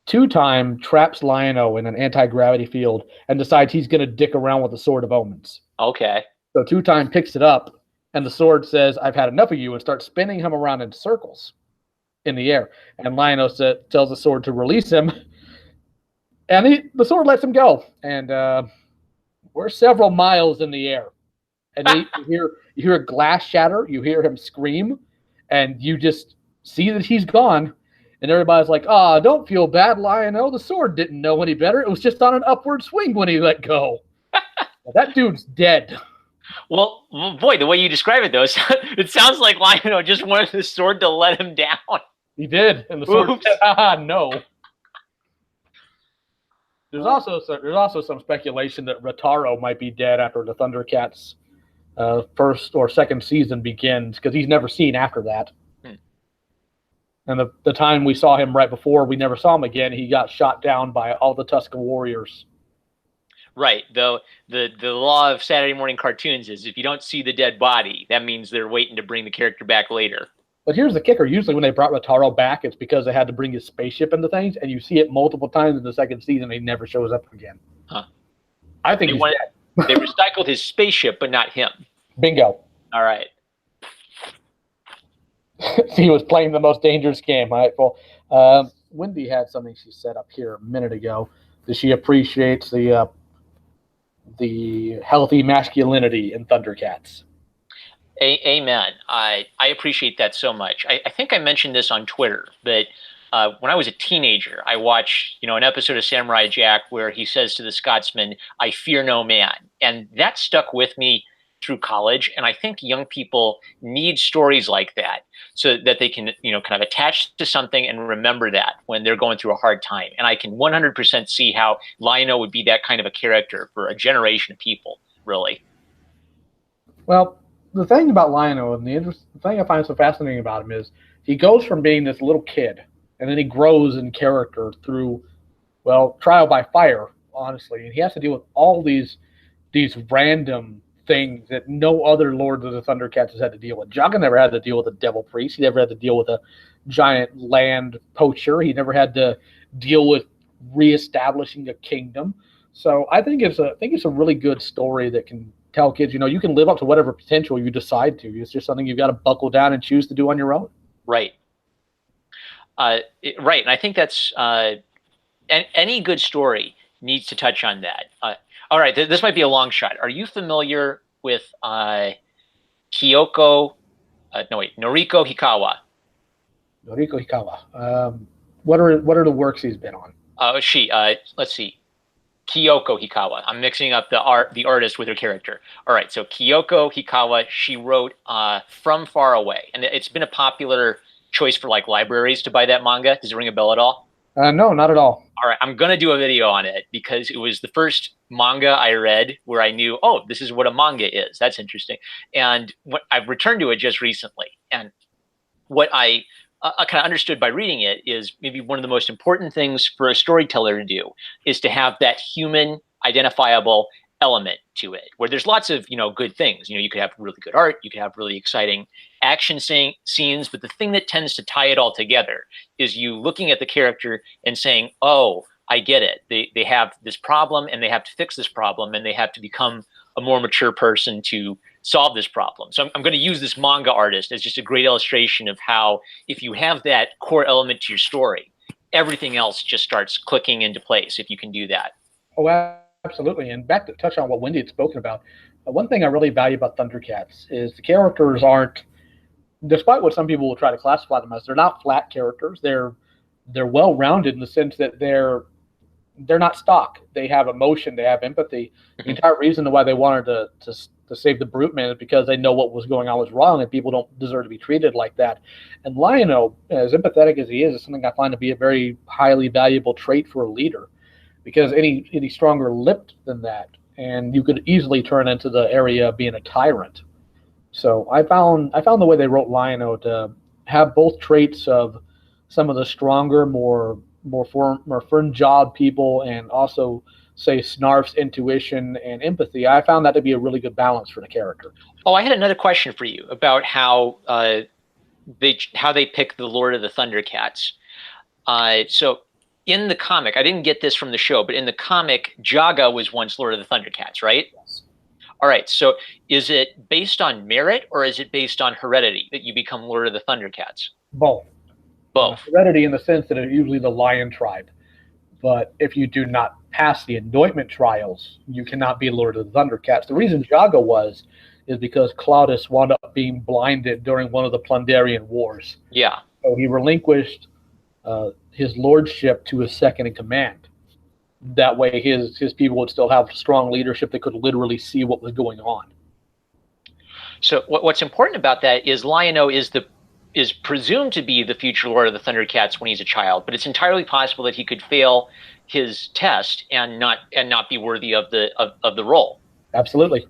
Two Time traps Lion-O in an anti-gravity field and decides he's going to dick around with the Sword of Omens. Okay. So Two Time picks it up, and the sword says, "I've had enough of you," and starts spinning him around in circles in the air. And Lion-O tells the sword to release him, and the sword lets him go. And we're several miles in the air, and you hear a glass shatter, you hear him scream, and you just see that he's gone. And everybody's like, don't feel bad, Lion-O. The sword didn't know any better. It was just on an upward swing when he let go. That dude's dead. Well, boy, the way you describe it, though, it sounds like Lion-O just wanted the sword to let him down. He did, and the sword said, no. There's also some speculation that Rataro might be dead after the ThunderCats first or second season begins, because he's never seen after that. And the time we saw him right before, we never saw him again. He got shot down by all the Tusken warriors. Right. Though the law of Saturday morning cartoons is if you don't see the dead body, that means they're waiting to bring the character back later. But here's the kicker. Usually when they brought Rataro back, it's because they had to bring his spaceship into things, and you see it multiple times in the second season, and he never shows up again. Huh. I think they recycled his spaceship, but not him. Bingo. All right. He was playing the most dangerous game. All right, well, Wendy had something she said up here a minute ago that she appreciates the healthy masculinity in ThunderCats. Amen. I appreciate that so much. I think I mentioned this on Twitter, but when I was a teenager, I watched an episode of Samurai Jack where he says to the Scotsman, "I fear no man," and that stuck with me through college. And I think young people need stories like that so that they can kind of attach to something and remember that when they're going through a hard time. And I can 100% see how Lion-O would be that kind of a character for a generation of people, really. Well, the thing about Lion-O, and the thing I find so fascinating about him is he goes from being this little kid, and then he grows in character through, trial by fire, honestly. And he has to deal with all these random things that no other Lords of the ThunderCats has had to deal with. Jaga never had to deal with a devil priest. He never had to deal with a giant land poacher. He never had to deal with reestablishing a kingdom. So I think it's a really good story that can tell kids, you can live up to whatever potential you decide to. It's just something you've got to buckle down and choose to do on your own. Right. Right. And I think that's any good story needs to touch on that. All right. This might be a long shot. Are you familiar with Noriko Hikawa? Noriko Hikawa. What are the works he's been on? Let's see. Kyoko Hikawa. I'm mixing up the artist with her character. All right, so Kyoko Hikawa, she wrote From Far Away, and it's been a popular choice for like libraries to buy that manga. Does it ring a bell at all? No, not at all. All right, I'm gonna do a video on it because it was the first manga I read where I knew, this is what a manga is. That's interesting. And I've returned to it just recently, and what I kind of understood by reading it is maybe one of the most important things for a storyteller to do is to have that human, identifiable element to it, where there's lots of, good things. You could have really good art, you could have really exciting action scenes, but the thing that tends to tie it all together is you looking at the character and saying, oh, I get it. They have this problem and they have to fix this problem and they have to become a more mature person to solve this problem. So I'm going to use this manga artist as just a great illustration of how if you have that core element to your story, everything else just starts clicking into place if you can do that. Oh, absolutely. And back to touch on what Wendy had spoken about, one thing I really value about ThunderCats is the characters aren't, despite what some people will try to classify them as, they're not flat characters. They're well-rounded in the sense that they're not stock. They have emotion. They have empathy. The entire reason why they wanted to save the Brute Man is because they know what was going on was wrong, and people don't deserve to be treated like that. And Lion-O, as empathetic as he is something I find to be a very highly valuable trait for a leader, because any stronger lipped than that, and you could easily turn into the area of being a tyrant. So I found the way they wrote Lion-O to have both traits of some of the stronger, more firm job people, and also say Snarf's intuition and empathy. I found that to be a really good balance for the character. Oh, I had another question for you about how they pick the Lord of the ThunderCats. So in the comic, I didn't get this from the show, but in the comic, Jaga was once Lord of the ThunderCats, right? Yes. All right. So is it based on merit or is it based on heredity that you become Lord of the ThunderCats? Both. Heredity in the sense that it's usually the lion tribe. But if you do not pass the anointment trials, you cannot be Lord of the ThunderCats. The reason Jaga is because Claudius wound up being blinded during one of the Plun-Darrian wars. Yeah. So he relinquished his lordship to his second in command. That way his people would still have strong leadership that could literally see what was going on. So what's important about that is Lion-O is presumed to be the future Lord of the ThunderCats when he's a child, but it's entirely possible that he could fail his test and not be worthy of the role. Absolutely.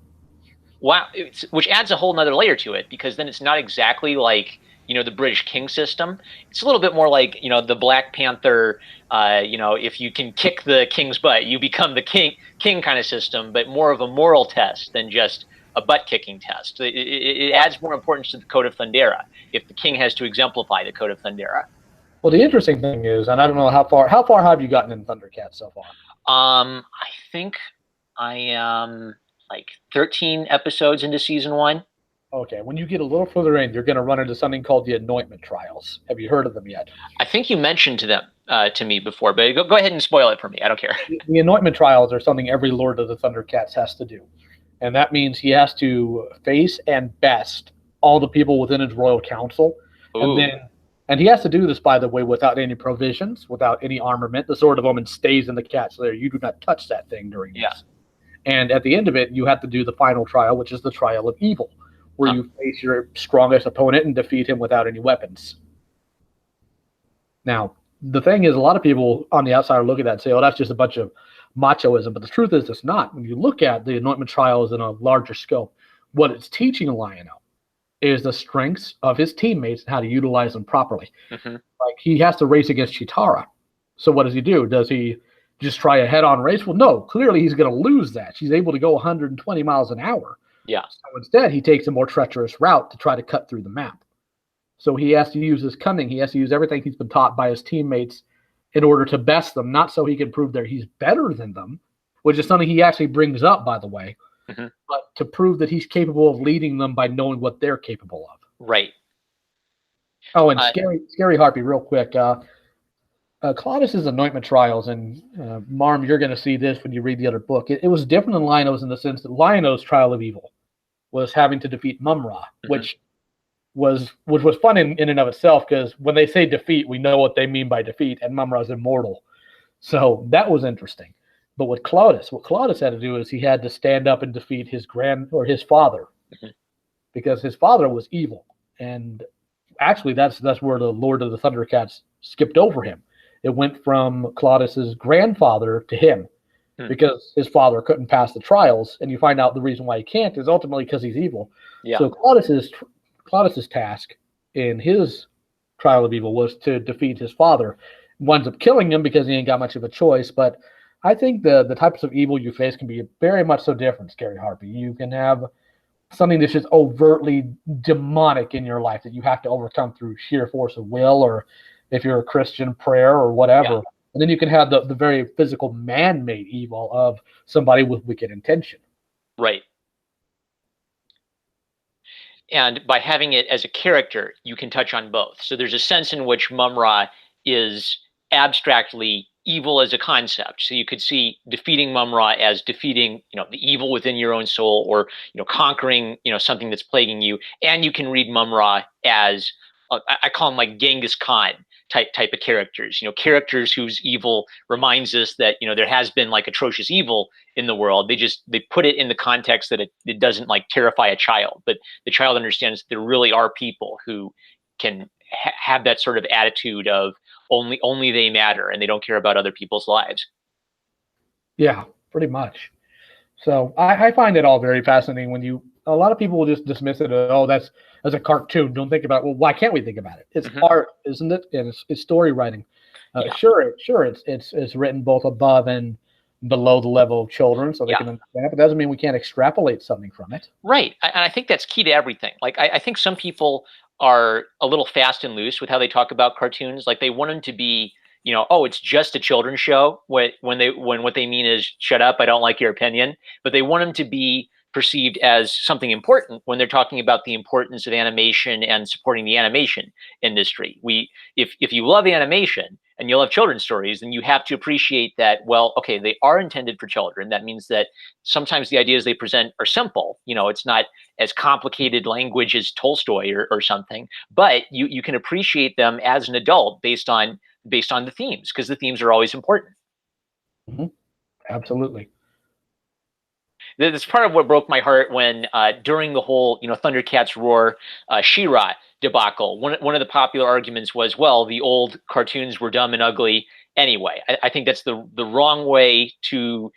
Wow, which adds a whole nother layer to it, because then it's not exactly like the British king system. It's a little bit more like the Black Panther. If you can kick the king's butt, you become the king kind of system, but more of a moral test than just a butt-kicking test. It adds more importance to the Code of Thundera if the king has to exemplify the Code of Thundera. Well, the interesting thing is, and I don't know how far have you gotten in ThunderCats so far? I think I am like 13 episodes into season 1. Okay, when you get a little further in, you're going to run into something called the anointment trials. Have you heard of them yet? I think you mentioned them to me before, but go ahead and spoil it for me. I don't care. The anointment trials are something every Lord of the ThunderCats has to do. And that means he has to face and best all the people within his royal council. Ooh. And he has to do this, by the way, without any provisions, without any armament. The Sword of Omen stays in the cat, so you do not touch that thing during this. And at the end of it, you have to do the final trial, which is the trial of evil, where you face your strongest opponent and defeat him without any weapons. Now, the thing is, a lot of people on the outside look at that and say, oh, that's just a bunch of machoism. But the truth is, it's not. When you look at the anointment trials in a larger scope, what it's teaching Lion-O is the strengths of his teammates and how to utilize them properly. Mm-hmm. Like, he has to race against Chitara. So what does he do? Does he just try a head-on race? Well, no. Clearly, he's going to lose that. She's able to go 120 miles an hour. Yeah. So instead, he takes a more treacherous route to try to cut through the map. So he has to use his cunning. He has to use everything he's been taught by his teammates in order to best them, not so he can prove that he's better than them, which is something he actually brings up, by the way, but to prove that he's capable of leading them by knowing what they're capable of. Right. Oh, and Scary Harpy, real quick. Claudius's anointment trials, and Marm, you're going to see this when you read the other book. It was different than Lion-O's in the sense that Lion-O's trial of evil was having to defeat Mum-Ra, which was fun in and of itself, because when they say defeat, we know what they mean by defeat, and Mum-Ra's immortal. So that was interesting. But what Claudius had to do is he had to stand up and defeat his father, because his father was evil. And actually, that's where the Lord of the ThunderCats skipped over him. It went from Claudius's grandfather to him, because his father couldn't pass the trials, and you find out the reason why he can't is ultimately because he's evil. Yeah. So Claudius's task in his trial of evil was to defeat his father. Winds up killing him because he ain't got much of a choice, but I think the types of evil you face can be very much so different, Scary Harpy. You can have something that's just overtly demonic in your life that you have to overcome through sheer force of will, or if you're a Christian, prayer or whatever. Yeah. And then you can have the very physical man-made evil of somebody with wicked intention. Right. And by having it as a character, you can touch on both. So there's a sense in which Mum-Ra is abstractly evil as a concept. So you could see defeating Mum-Ra as defeating, the evil within your own soul, or conquering, something that's plaguing you. And you can read Mum-Ra as I call them like Genghis Khan type of characters. Characters whose evil reminds us that there has been like atrocious evil in the world. They put it in the context that it doesn't like terrify a child, but the child understands that there really are people who can have that sort of attitude of only they matter and they don't care about other people's lives. Yeah, pretty much. So I find it all very fascinating when a lot of people will just dismiss it as, oh, that's as a cartoon. Don't think about it. Well, why can't we think about it? It's art, isn't it? And it's story writing. Yeah. Sure, it's written both above and below the level of children, so they can understand it. But that doesn't mean we can't extrapolate something from it. Right. And I think that's key to everything. Like I think some people are a little fast and loose with how they talk about cartoons. Like they want them to be, oh, it's just a children's show. When what they mean is, shut up, I don't like your opinion. But they want them to be perceived as something important when they're talking about the importance of animation and supporting the animation industry. If you love animation and you love children's stories, then you have to appreciate that, well, okay, they are intended for children. That means that sometimes the ideas they present are simple. It's not as complicated language as Tolstoy or something, but you can appreciate them as an adult based on the themes, because the themes are always important. Mm-hmm. Absolutely. That's part of what broke my heart when during the whole ThunderCats Roar She-Ra debacle, one of the popular arguments was, well, the old cartoons were dumb and ugly anyway. I think that's the wrong way to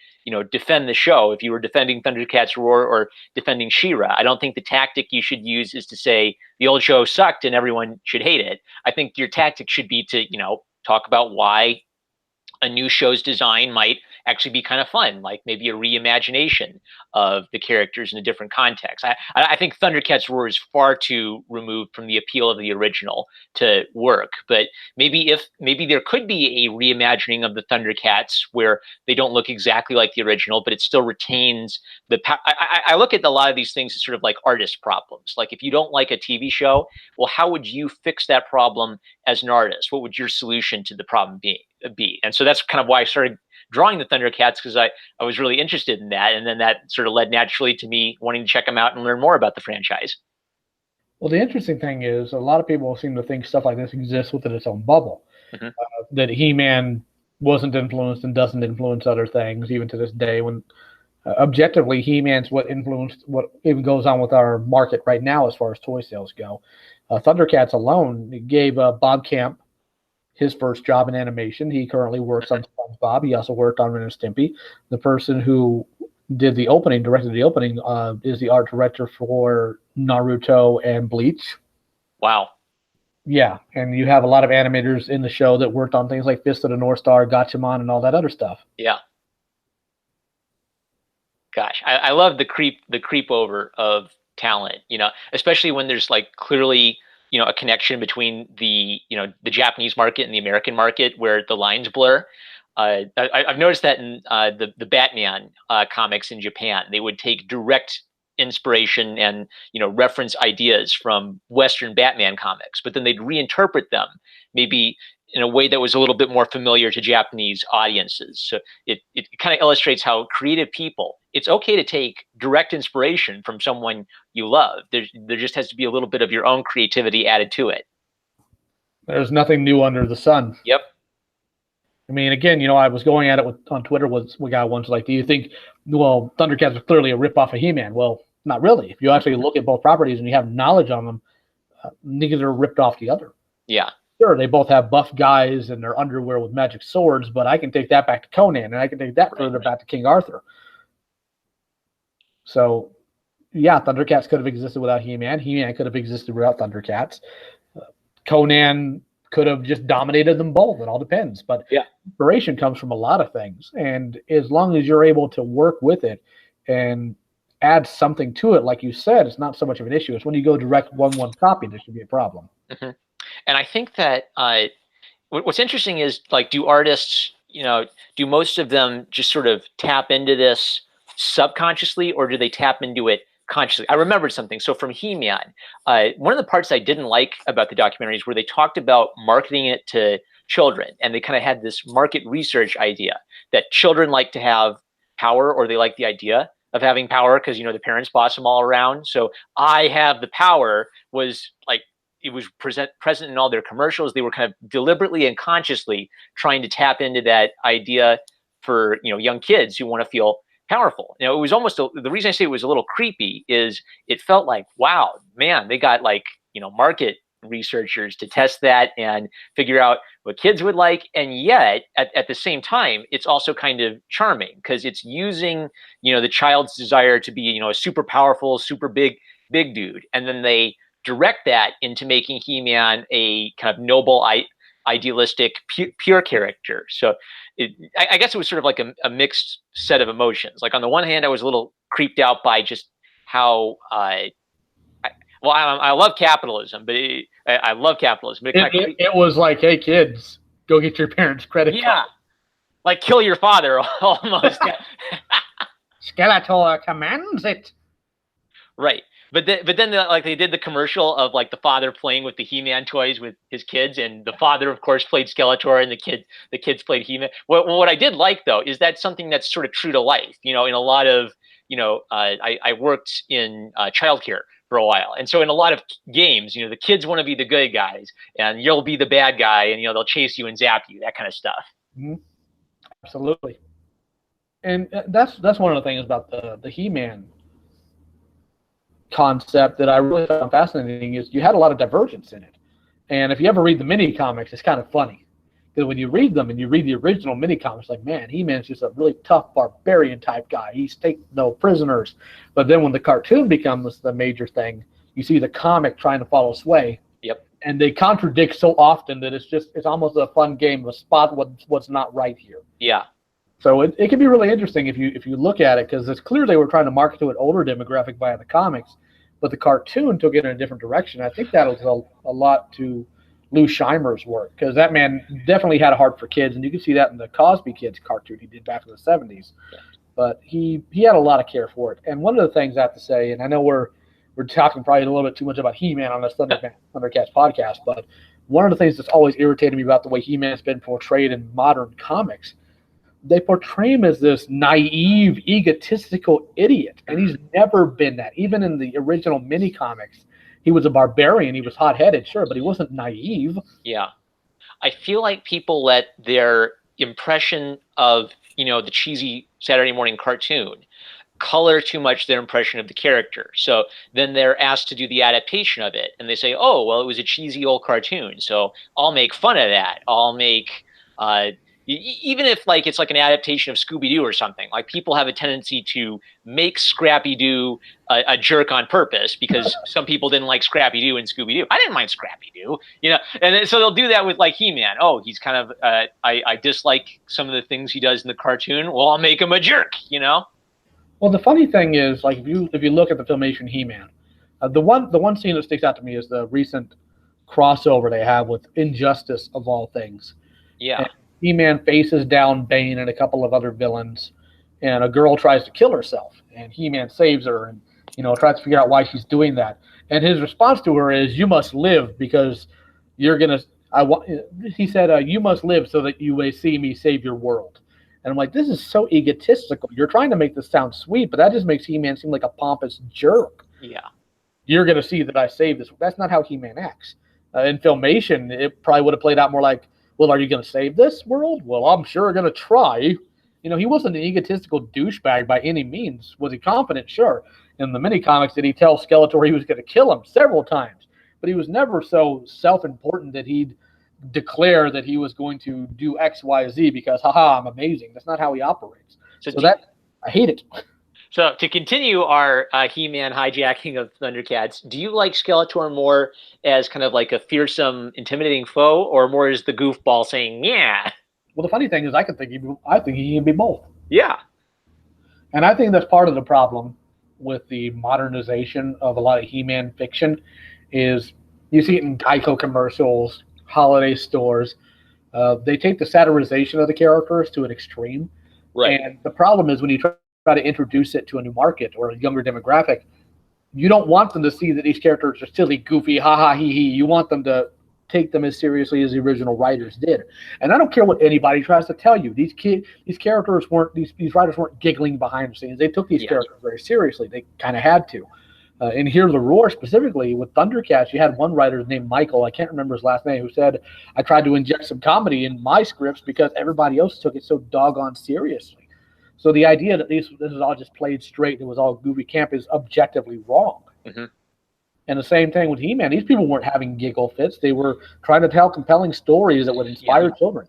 defend the show. If you were defending ThunderCats Roar or defending She-Ra, I don't think the tactic you should use is to say the old show sucked and everyone should hate it. I think your tactic should be to talk about why a new show's design might actually be kind of fun, like maybe a reimagination of the characters in a different context. I think ThunderCats Roar is far too removed from the appeal of the original to work, but maybe there could be a reimagining of the ThunderCats where they don't look exactly like the original, but it still retains the I look at a lot of these things as sort of like artist problems. Like if you don't like a TV show, well, how would you fix that problem as an artist? What would your solution to the problem be? And so that's kind of why I started drawing the ThunderCats, because I was really interested in that. And then that sort of led naturally to me wanting to check them out and learn more about the franchise. Well, the interesting thing is a lot of people seem to think stuff like this exists within its own bubble. That He-Man wasn't influenced and doesn't influence other things, even to this day, when objectively He-Man's what influenced what even goes on with our market right now as far as toy sales go. ThunderCats alone gave Bob Camp his first job in animation. He currently works on SpongeBob. He also worked on Ren and Stimpy. The person who directed the opening, is the art director for Naruto and Bleach. Wow. Yeah, and you have a lot of animators in the show that worked on things like Fist of the North Star, Gatchaman, and all that other stuff. Yeah. Gosh, I love the creep over of talent, especially when there's like clearly a connection between the Japanese market and the American market where the lines blur. I've noticed that in the Batman comics in Japan, they would take direct inspiration and reference ideas from Western Batman comics, but then they'd reinterpret them maybe in a way that was a little bit more familiar to Japanese audiences. So it kind of illustrates how creative people, it's okay to take direct inspiration from someone you love. There just has to be a little bit of your own creativity added to it. There's nothing new under the sun. Yep. I mean, again, I was going at it on Twitter with a guy once, like, do you think, well, ThunderCats are clearly a ripoff of He-Man? Well, not really. If you actually look at both properties and you have knowledge on them, neither ripped off the other. Yeah. Sure, they both have buff guys and their underwear with magic swords, but I can take that back to Conan, and I can take that further back to King Arthur. So, yeah, ThunderCats could have existed without He-Man. He-Man could have existed without ThunderCats. Conan could have just dominated them both. It all depends. But Yeah. inspiration comes from a lot of things. And as long as you're able to work with it and add something to it, like you said, it's not so much of an issue. It's when you go direct one copy, there should be a problem. Mm-hmm. And I think that what's interesting is, like, do artists, do most of them just sort of tap into this subconsciously, or do they tap into it consciously? I remembered something. So from He-Man, one of the parts I didn't like about the documentaries where they talked about marketing it to children, and they kind of had this market research idea that children like to have power, or they like the idea of having power because, the parents boss them all around. So I have the power was like, it was present in all their commercials. They were kind of deliberately and consciously trying to tap into that idea for, young kids who want to feel powerful. It was almost the reason I say it was a little creepy is it felt like, wow, man, they got like, market researchers to test that and figure out what kids would like. And yet at the same time, it's also kind of charming because it's using, the child's desire to be, a super powerful, super big dude. And then they direct that into making He-Man a kind of noble, idealistic, pure character. So I guess it was sort of like a mixed set of emotions. Like on the one hand, I was a little creeped out by just how I love capitalism, but I love capitalism. But it was like, hey kids, go get your parents' credit card. Like kill your father almost. Skeletor commands it. Right. But then like they did the commercial of like the father playing with the He-Man toys with his kids, and the father, of course, played Skeletor, and the kids played He-Man. What I did like though is that something that's sort of true to life. In a lot of I worked in childcare for a while, and so in a lot of games, the kids want to be the good guys, and you'll be the bad guy, and they'll chase you and zap you, that kind of stuff. Mm-hmm. Absolutely. And that's one of the things about the He-Man concept that I really found fascinating is you had a lot of divergence in it. And if you ever read the mini comics, it's kind of funny because when you read them and you read the original mini comics, like, man, He-Man's just a really tough barbarian type guy. He's taking no prisoners. But then when the cartoon becomes the major thing, you see the comic trying to follow sway. Yep. And they contradict so often that it's almost a fun game of spot what's not right here. Yeah. So it can be really interesting if you look at it, because it's clear they were trying to market to an older demographic via the comics, but the cartoon took it in a different direction. I think that was a lot to Lou Scheimer's work, because that man definitely had a heart for kids, and you can see that in the Cosby Kids cartoon he did back in the 70s. Yeah. But he had a lot of care for it. And one of the things I have to say, and I know we're talking probably a little bit too much about He-Man on this ThunderCats podcast, but one of the things that's always irritated me about the way He-Man's been portrayed in modern comics, they portray him as this naive, egotistical idiot, and he's never been that. Even in the original mini comics, he was a barbarian. He was hot-headed, sure, but he wasn't naive. Yeah. I feel like people let their impression of, the cheesy Saturday morning cartoon color too much their impression of the character. So then they're asked to do the adaptation of it, and they say, oh, well, it was a cheesy old cartoon, so I'll make fun of that. I'll make even if like it's like an adaptation of Scooby-Doo or something, like people have a tendency to make Scrappy-Doo a jerk on purpose because some people didn't like Scrappy-Doo and Scooby-Doo. I didn't mind Scrappy-Doo, and so they'll do that with like He-Man. Oh, he's kind of I dislike some of the things he does in the cartoon. Well, I'll make him a jerk, Well, the funny thing is, like if you look at the Filmation He-Man, the one scene that sticks out to me is the recent crossover they have with Injustice of all things. Yeah. And He-Man faces down Bane and a couple of other villains, and a girl tries to kill herself, and He-Man saves her and tries to figure out why she's doing that. And his response to her is, "You must live because you're gonna." He said, "You must live so that you may see me save your world." And I'm like, this is so egotistical. You're trying to make this sound sweet, but that just makes He-Man seem like a pompous jerk. Yeah. You're gonna see that I saved this. That's not how He-Man acts. In Filmation, it probably would have played out more like, well, are you going to save this world? Well, I'm sure going to try. He wasn't an egotistical douchebag by any means. Was he confident? Sure. In the mini comics, did he tell Skeletor he was going to kill him several times? But he was never so self-important that he'd declare that he was going to do X, Y, Z because, haha, I'm amazing. That's not how he operates. So that I hate it. So to continue our He-Man hijacking of ThunderCats, do you like Skeletor more as kind of like a fearsome, intimidating foe, or more as the goofball saying "yeah"? Well, the funny thing is, I think he can be both. Yeah. And I think that's part of the problem with the modernization of a lot of He-Man fiction is you see it in Geico commercials, holiday stores. They take the satirization of the characters to an extreme. Right. And the problem is when you try to introduce it to a new market or a younger demographic, you don't want them to see that these characters are silly, goofy, ha ha he he. You want them to take them as seriously as the original writers did. And I don't care what anybody tries to tell you. These characters weren't these writers weren't giggling behind the scenes. They took these characters very seriously. They kind of had to. And here, the Roar specifically with ThunderCats, you had one writer named Michael. I can't remember his last name, who said, "I tried to inject some comedy in my scripts because everybody else took it so doggone seriously." So the idea that this is all just played straight and it was all goofy camp is objectively wrong. Mm-hmm. And the same thing with He-Man. These people weren't having giggle fits. They were trying to tell compelling stories that would inspire children.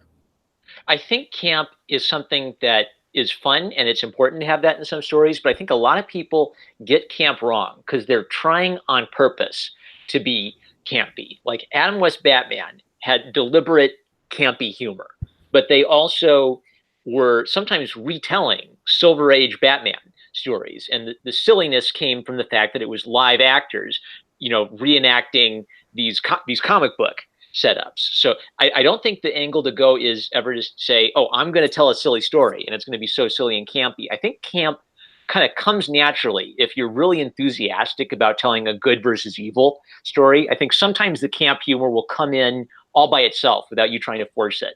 I think camp is something that is fun, and it's important to have that in some stories, but I think a lot of people get camp wrong because they're trying on purpose to be campy. Like Adam West Batman had deliberate campy humor, but they also were sometimes retelling Silver Age Batman stories, and the silliness came from the fact that it was live actors, reenacting these comic book setups. So I don't think the angle to go is ever to say, oh, I'm going to tell a silly story and it's going to be so silly and campy. I think camp kind of comes naturally if you're really enthusiastic about telling a good versus evil story. I think sometimes the camp humor will come in all by itself without you trying to force it.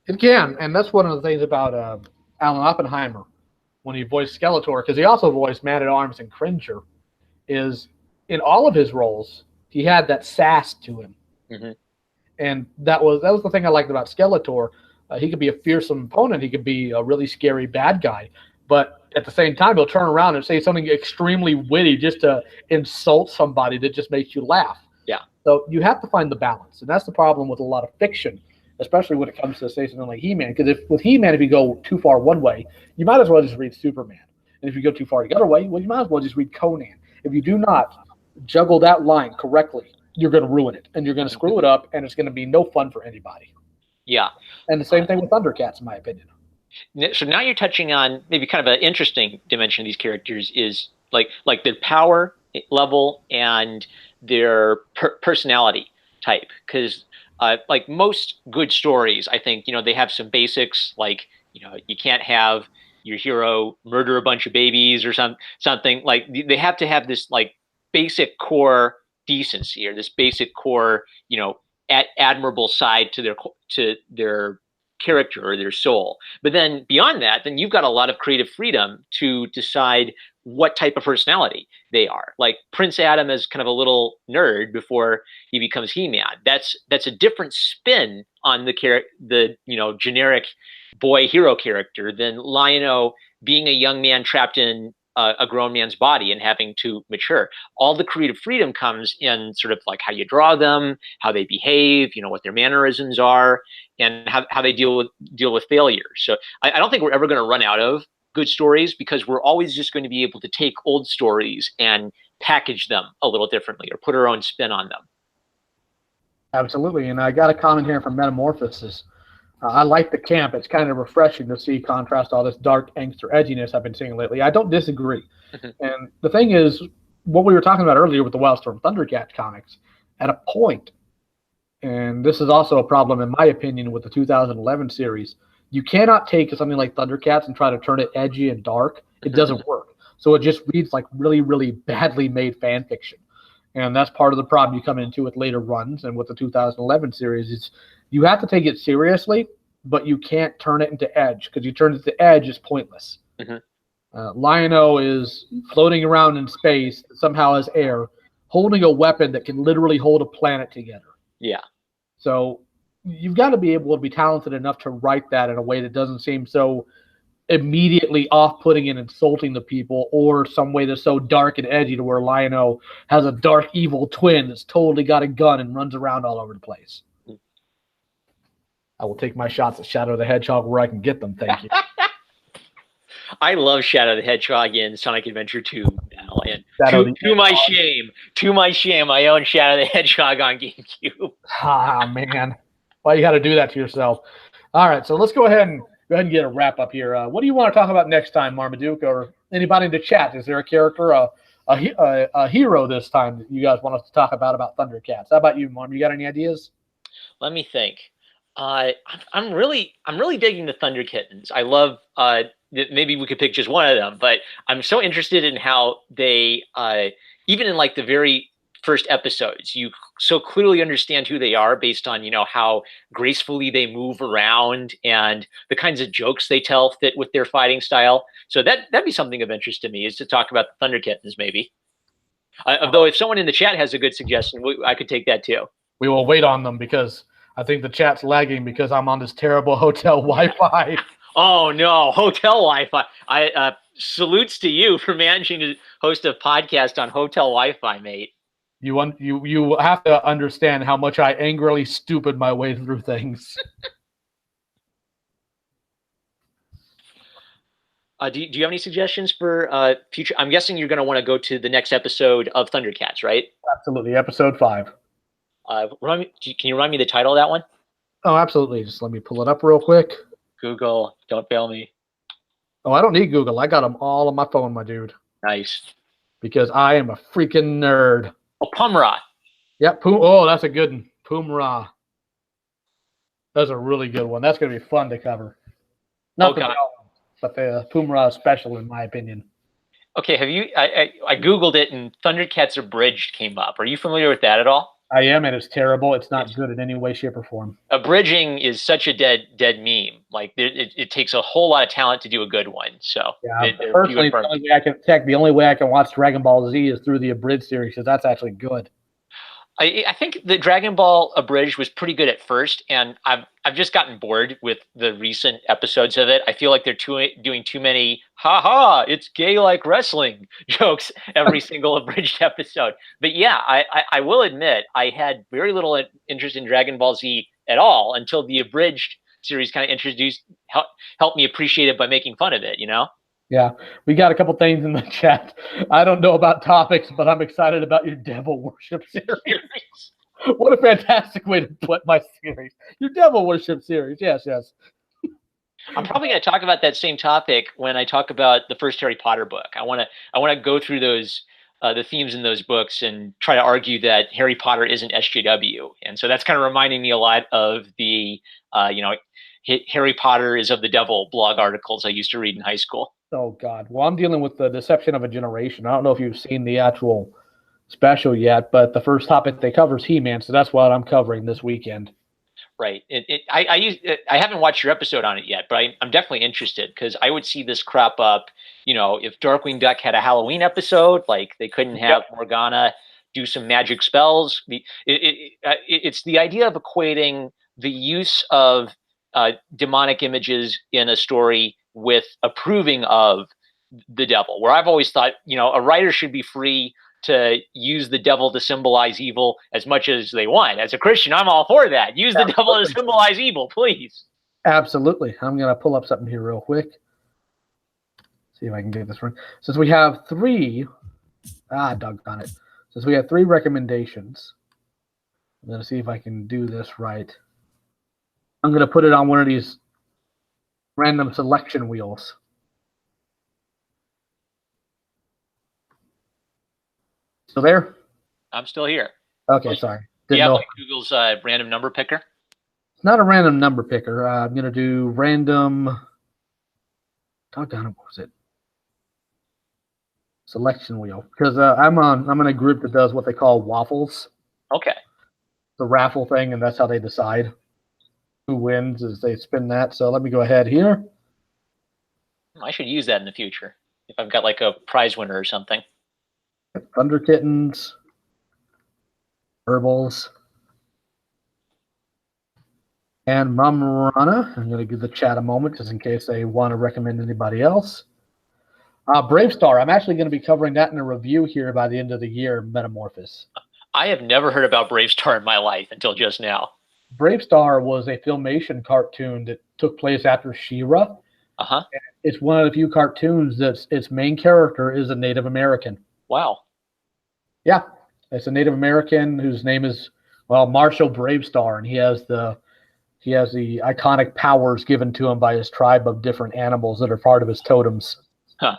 It can, and that's one of the things about Alan Oppenheimer when he voiced Skeletor, because he also voiced Man-at-Arms and Cringer, is in all of his roles, he had that sass to him. Mm-hmm. And that was the thing I liked about Skeletor. He could be a fearsome opponent. He could be a really scary bad guy. But at the same time, he'll turn around and say something extremely witty just to insult somebody that just makes you laugh. Yeah. So you have to find the balance. And that's the problem with a lot of fiction, especially when it comes to, say, something like He-Man. Because with He-Man, if you go too far one way, you might as well just read Superman. And if you go too far the other way, well, you might as well just read Conan. If you do not juggle that line correctly, you're going to ruin it. And you're going to screw it up, and it's going to be no fun for anybody. Yeah. And the same thing with ThunderCats, in my opinion. So now you're touching on maybe kind of an interesting dimension of these characters is like their power level and their personality type. Because like most good stories, I think, they have some basics like, you can't have your hero murder a bunch of babies or something. Like they have to have this like basic core decency or this basic core, admirable side to their character or their soul. But then beyond that, then you've got a lot of creative freedom to decide what type of personality they are. Like Prince Adam is kind of a little nerd before he becomes He-Man. That's a different spin on the generic boy hero character than Lion-O being a young man trapped in a grown man's body and having to mature. All the creative freedom comes in sort of like how you draw them, how they behave, what their mannerisms are, and how they deal with failure. So I don't think we're ever going to run out of good stories because we're always just going to be able to take old stories and package them a little differently or put our own spin on them. Absolutely. And I got a comment here from Metamorphosis. I like the camp. It's kind of refreshing to see contrast all this dark angst or edginess I've been seeing lately. I don't disagree. And the thing is, what we were talking about earlier with the Wildstorm ThunderCats comics, at a point, and this is also a problem, in my opinion, with the 2011 series, you cannot take something like ThunderCats and try to turn it edgy and dark. It doesn't work. So it just reads like really, really badly made fan fiction. And that's part of the problem you come into with later runs and with the 2011 series. Is you have to take it seriously, but you can't turn it into edge, because you turn it to edge, it's pointless. Lion-O is floating around in space, somehow as air, holding a weapon that can literally hold a planet together. Yeah. So you've got to be able to be talented enough to write that in a way that doesn't seem so immediately off-putting and insulting the people, or some way that's so dark and edgy to where Lion-O has a dark evil twin that's totally got a gun and runs around all over the place. I will take my shots at Shadow the Hedgehog where I can get them, thank you. I love Shadow the Hedgehog in Sonic Adventure 2 now, and to my shame, I own Shadow the Hedgehog on GameCube. Ah, man. Why you got to do that to yourself? All right, so let's go ahead and get a wrap up here. What do you want to talk about next time, Marmaduke, or anybody in the chat? Is there a character, a hero this time that you guys want us to talk about ThunderCats? How about you, Marm? You got any ideas? Let me think. I'm really digging the Thunder Kittens. I love. Maybe we could pick just one of them, but I'm so interested in how they, even in like the very first episodes, you so clearly understand who they are based on how gracefully they move around and the kinds of jokes they tell fit with their fighting style. So that'd be something of interest to me, is to talk about the Thunder Kittens maybe. Though if someone in the chat has a good suggestion, I could take that too. We will wait on them because I think the chat's lagging because I'm on this terrible hotel Wi-Fi. Oh no, hotel Wi-Fi! I salutes to you for managing to host a podcast on hotel Wi-Fi, mate. You have to understand how much I angrily stupid my way through things. Do you have any suggestions for future? I'm guessing you're going to want to go to the next episode of ThunderCats, right? Absolutely, episode 5. Can you remind me the title of that one? Oh, absolutely. Just let me pull it up real quick. Google, don't fail me. Oh, I don't need Google. I got them all on my phone, my dude. Nice. Because I am a freaking nerd. Oh, Pumra. Yep. Oh, that's a good one. Pumra. That's a really good one. That's going to be fun to cover. Not the but the Pumra is special, in my opinion. Okay, have you? I Googled it, and ThunderCats Abridged came up. Are you familiar with that at all? I am, and it's terrible. It's not good in any way, shape, or form. Abridging is such a dead meme. Like it takes a whole lot of talent to do a good one. So yeah, personally, the only way I can watch Dragon Ball Z is through the Abridged series, because that's actually good. I think the Dragon Ball Abridged was pretty good at first, and I've just gotten bored with the recent episodes of it. I feel like they're doing too many "ha, it's gay like wrestling" jokes every single Abridged episode. But yeah, I will admit I had very little interest in Dragon Ball Z at all until the Abridged series kind of helped me appreciate it by making fun of it. Yeah, we got a couple things in the chat. I don't know about topics, but I'm excited about your devil worship series. What a fantastic way to put my series. Your devil worship series. Yes, yes. I'm probably going to talk about that same topic when I talk about the first Harry Potter book. I want to go through those the themes in those books and try to argue that Harry Potter isn't SJW. And so that's kind of reminding me a lot of the Harry Potter is of the devil blog articles I used to read in high school. Oh, God. Well, I'm dealing with the deception of a generation. I don't know if you've seen the actual special yet, but the first topic they cover is He-Man, so that's what I'm covering this weekend. Right. I haven't watched your episode on it yet, but I'm definitely interested, because I would see this crop up, if Darkwing Duck had a Halloween episode, like they couldn't have Morgana do some magic spells. It's the idea of equating the use of demonic images in a story with approving of the devil, where I've always thought, a writer should be free to use the devil to symbolize evil as much as they want. As a Christian, I'm all for that. Use the devil to symbolize evil, please. Absolutely. I'm going to pull up something here real quick. See if I can get this right. Since we have 3, doggone it. Since we have 3 recommendations, I'm going to see if I can do this right. I'm going to put it on one of these random selection wheels. Still there? I'm still here. Okay, sorry. Didn't know. Like Google's random number picker? It's not a random number picker. I'm going to do random. Doggone it, what was it? Selection wheel. Because I'm in a group that does what they call waffles. Okay. The raffle thing, and that's how they decide who wins, is they spin that. So let me go ahead here. I should use that in the future if I've got like a prize winner or something. Thunder Kittens, Herbals, and Mamrana. I'm going to give the chat a moment just in case they want to recommend anybody else. Bravestar. I'm actually going to be covering that in a review here by the end of the year, Metamorphosis. I have never heard about Bravestar in my life until just now. Bravestar was a Filmation cartoon that took place after She-Ra. Uh-huh. It's one of the few cartoons that its main character is a Native American. Wow. Yeah, it's a Native American whose name is, well, Marshall Bravestar, and he has the iconic powers given to him by his tribe of different animals that are part of his totems. Huh.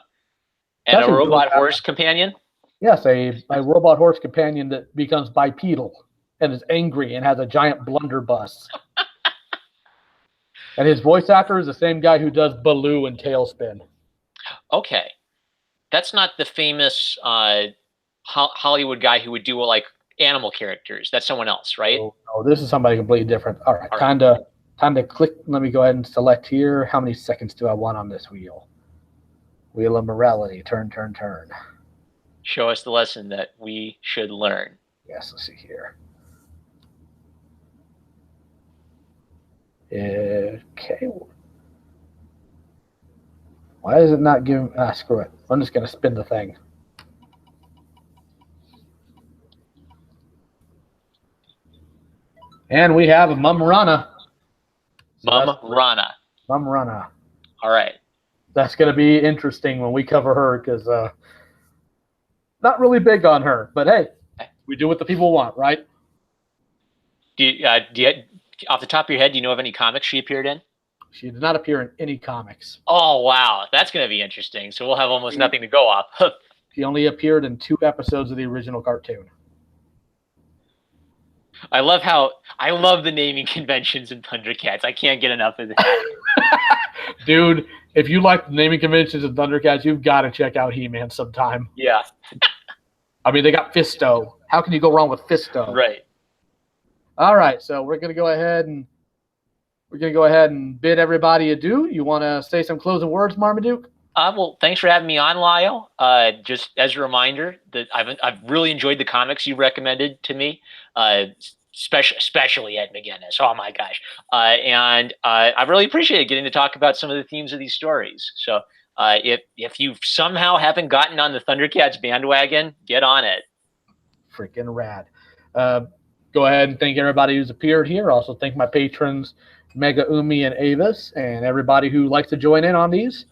And That's a a robot really horse companion? Yes, a robot horse companion that becomes bipedal and is angry and has a giant blunderbuss. And his voice actor is the same guy who does Baloo in Tailspin. Okay. That's not the famous Hollywood guy who would do like animal characters. That's someone else, right? Oh, no, this is somebody completely different. All right, All time to click. Let me go ahead and select here. How many seconds do I want on this wheel? Wheel of morality. Turn, turn, turn. Show us the lesson that we should learn. Yes, let's see here. Okay. Why is it not giving? Screw it. I'm just going to spin the thing. And we have a Mumrana. Mumrana. Mumrana. All right. That's going to be interesting when we cover her because not really big on her. But hey, we do what the people want, right? Do you, off the top of your head, do you know of any comics she appeared in? She did not appear in any comics. Oh, wow. That's going to be interesting. So we'll have almost nothing to go off. She only appeared in 2 episodes of the original cartoon. I love the naming conventions in ThunderCats. I can't get enough of that. Dude, if you like the naming conventions in ThunderCats, you've got to check out He-Man sometime. Yeah. I mean, they got Fisto. How can you go wrong with Fisto? Right. All right, so we're gonna go ahead and bid everybody adieu. You want to say some closing words, Marmaduke? Well, thanks for having me on, Lyle. Just as a reminder that I've really enjoyed the comics you recommended to me, especially Ed McGuinness. Oh my gosh! And I really appreciated getting to talk about some of the themes of these stories. So if you somehow haven't gotten on the ThunderCats bandwagon, get on it. Freaking rad. Go ahead and thank everybody who's appeared here. Also thank my patrons, Mega Umi and Avis, and everybody who likes to join in on these.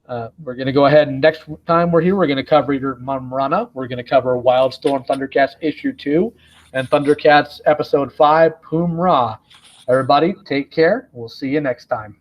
We're going to go ahead and next time we're here, we're going to cover either Mumrana, we're going to cover Wildstorm ThunderCats issue 2, and ThunderCats episode 5, Poom Ra. Everybody, take care. We'll see you next time.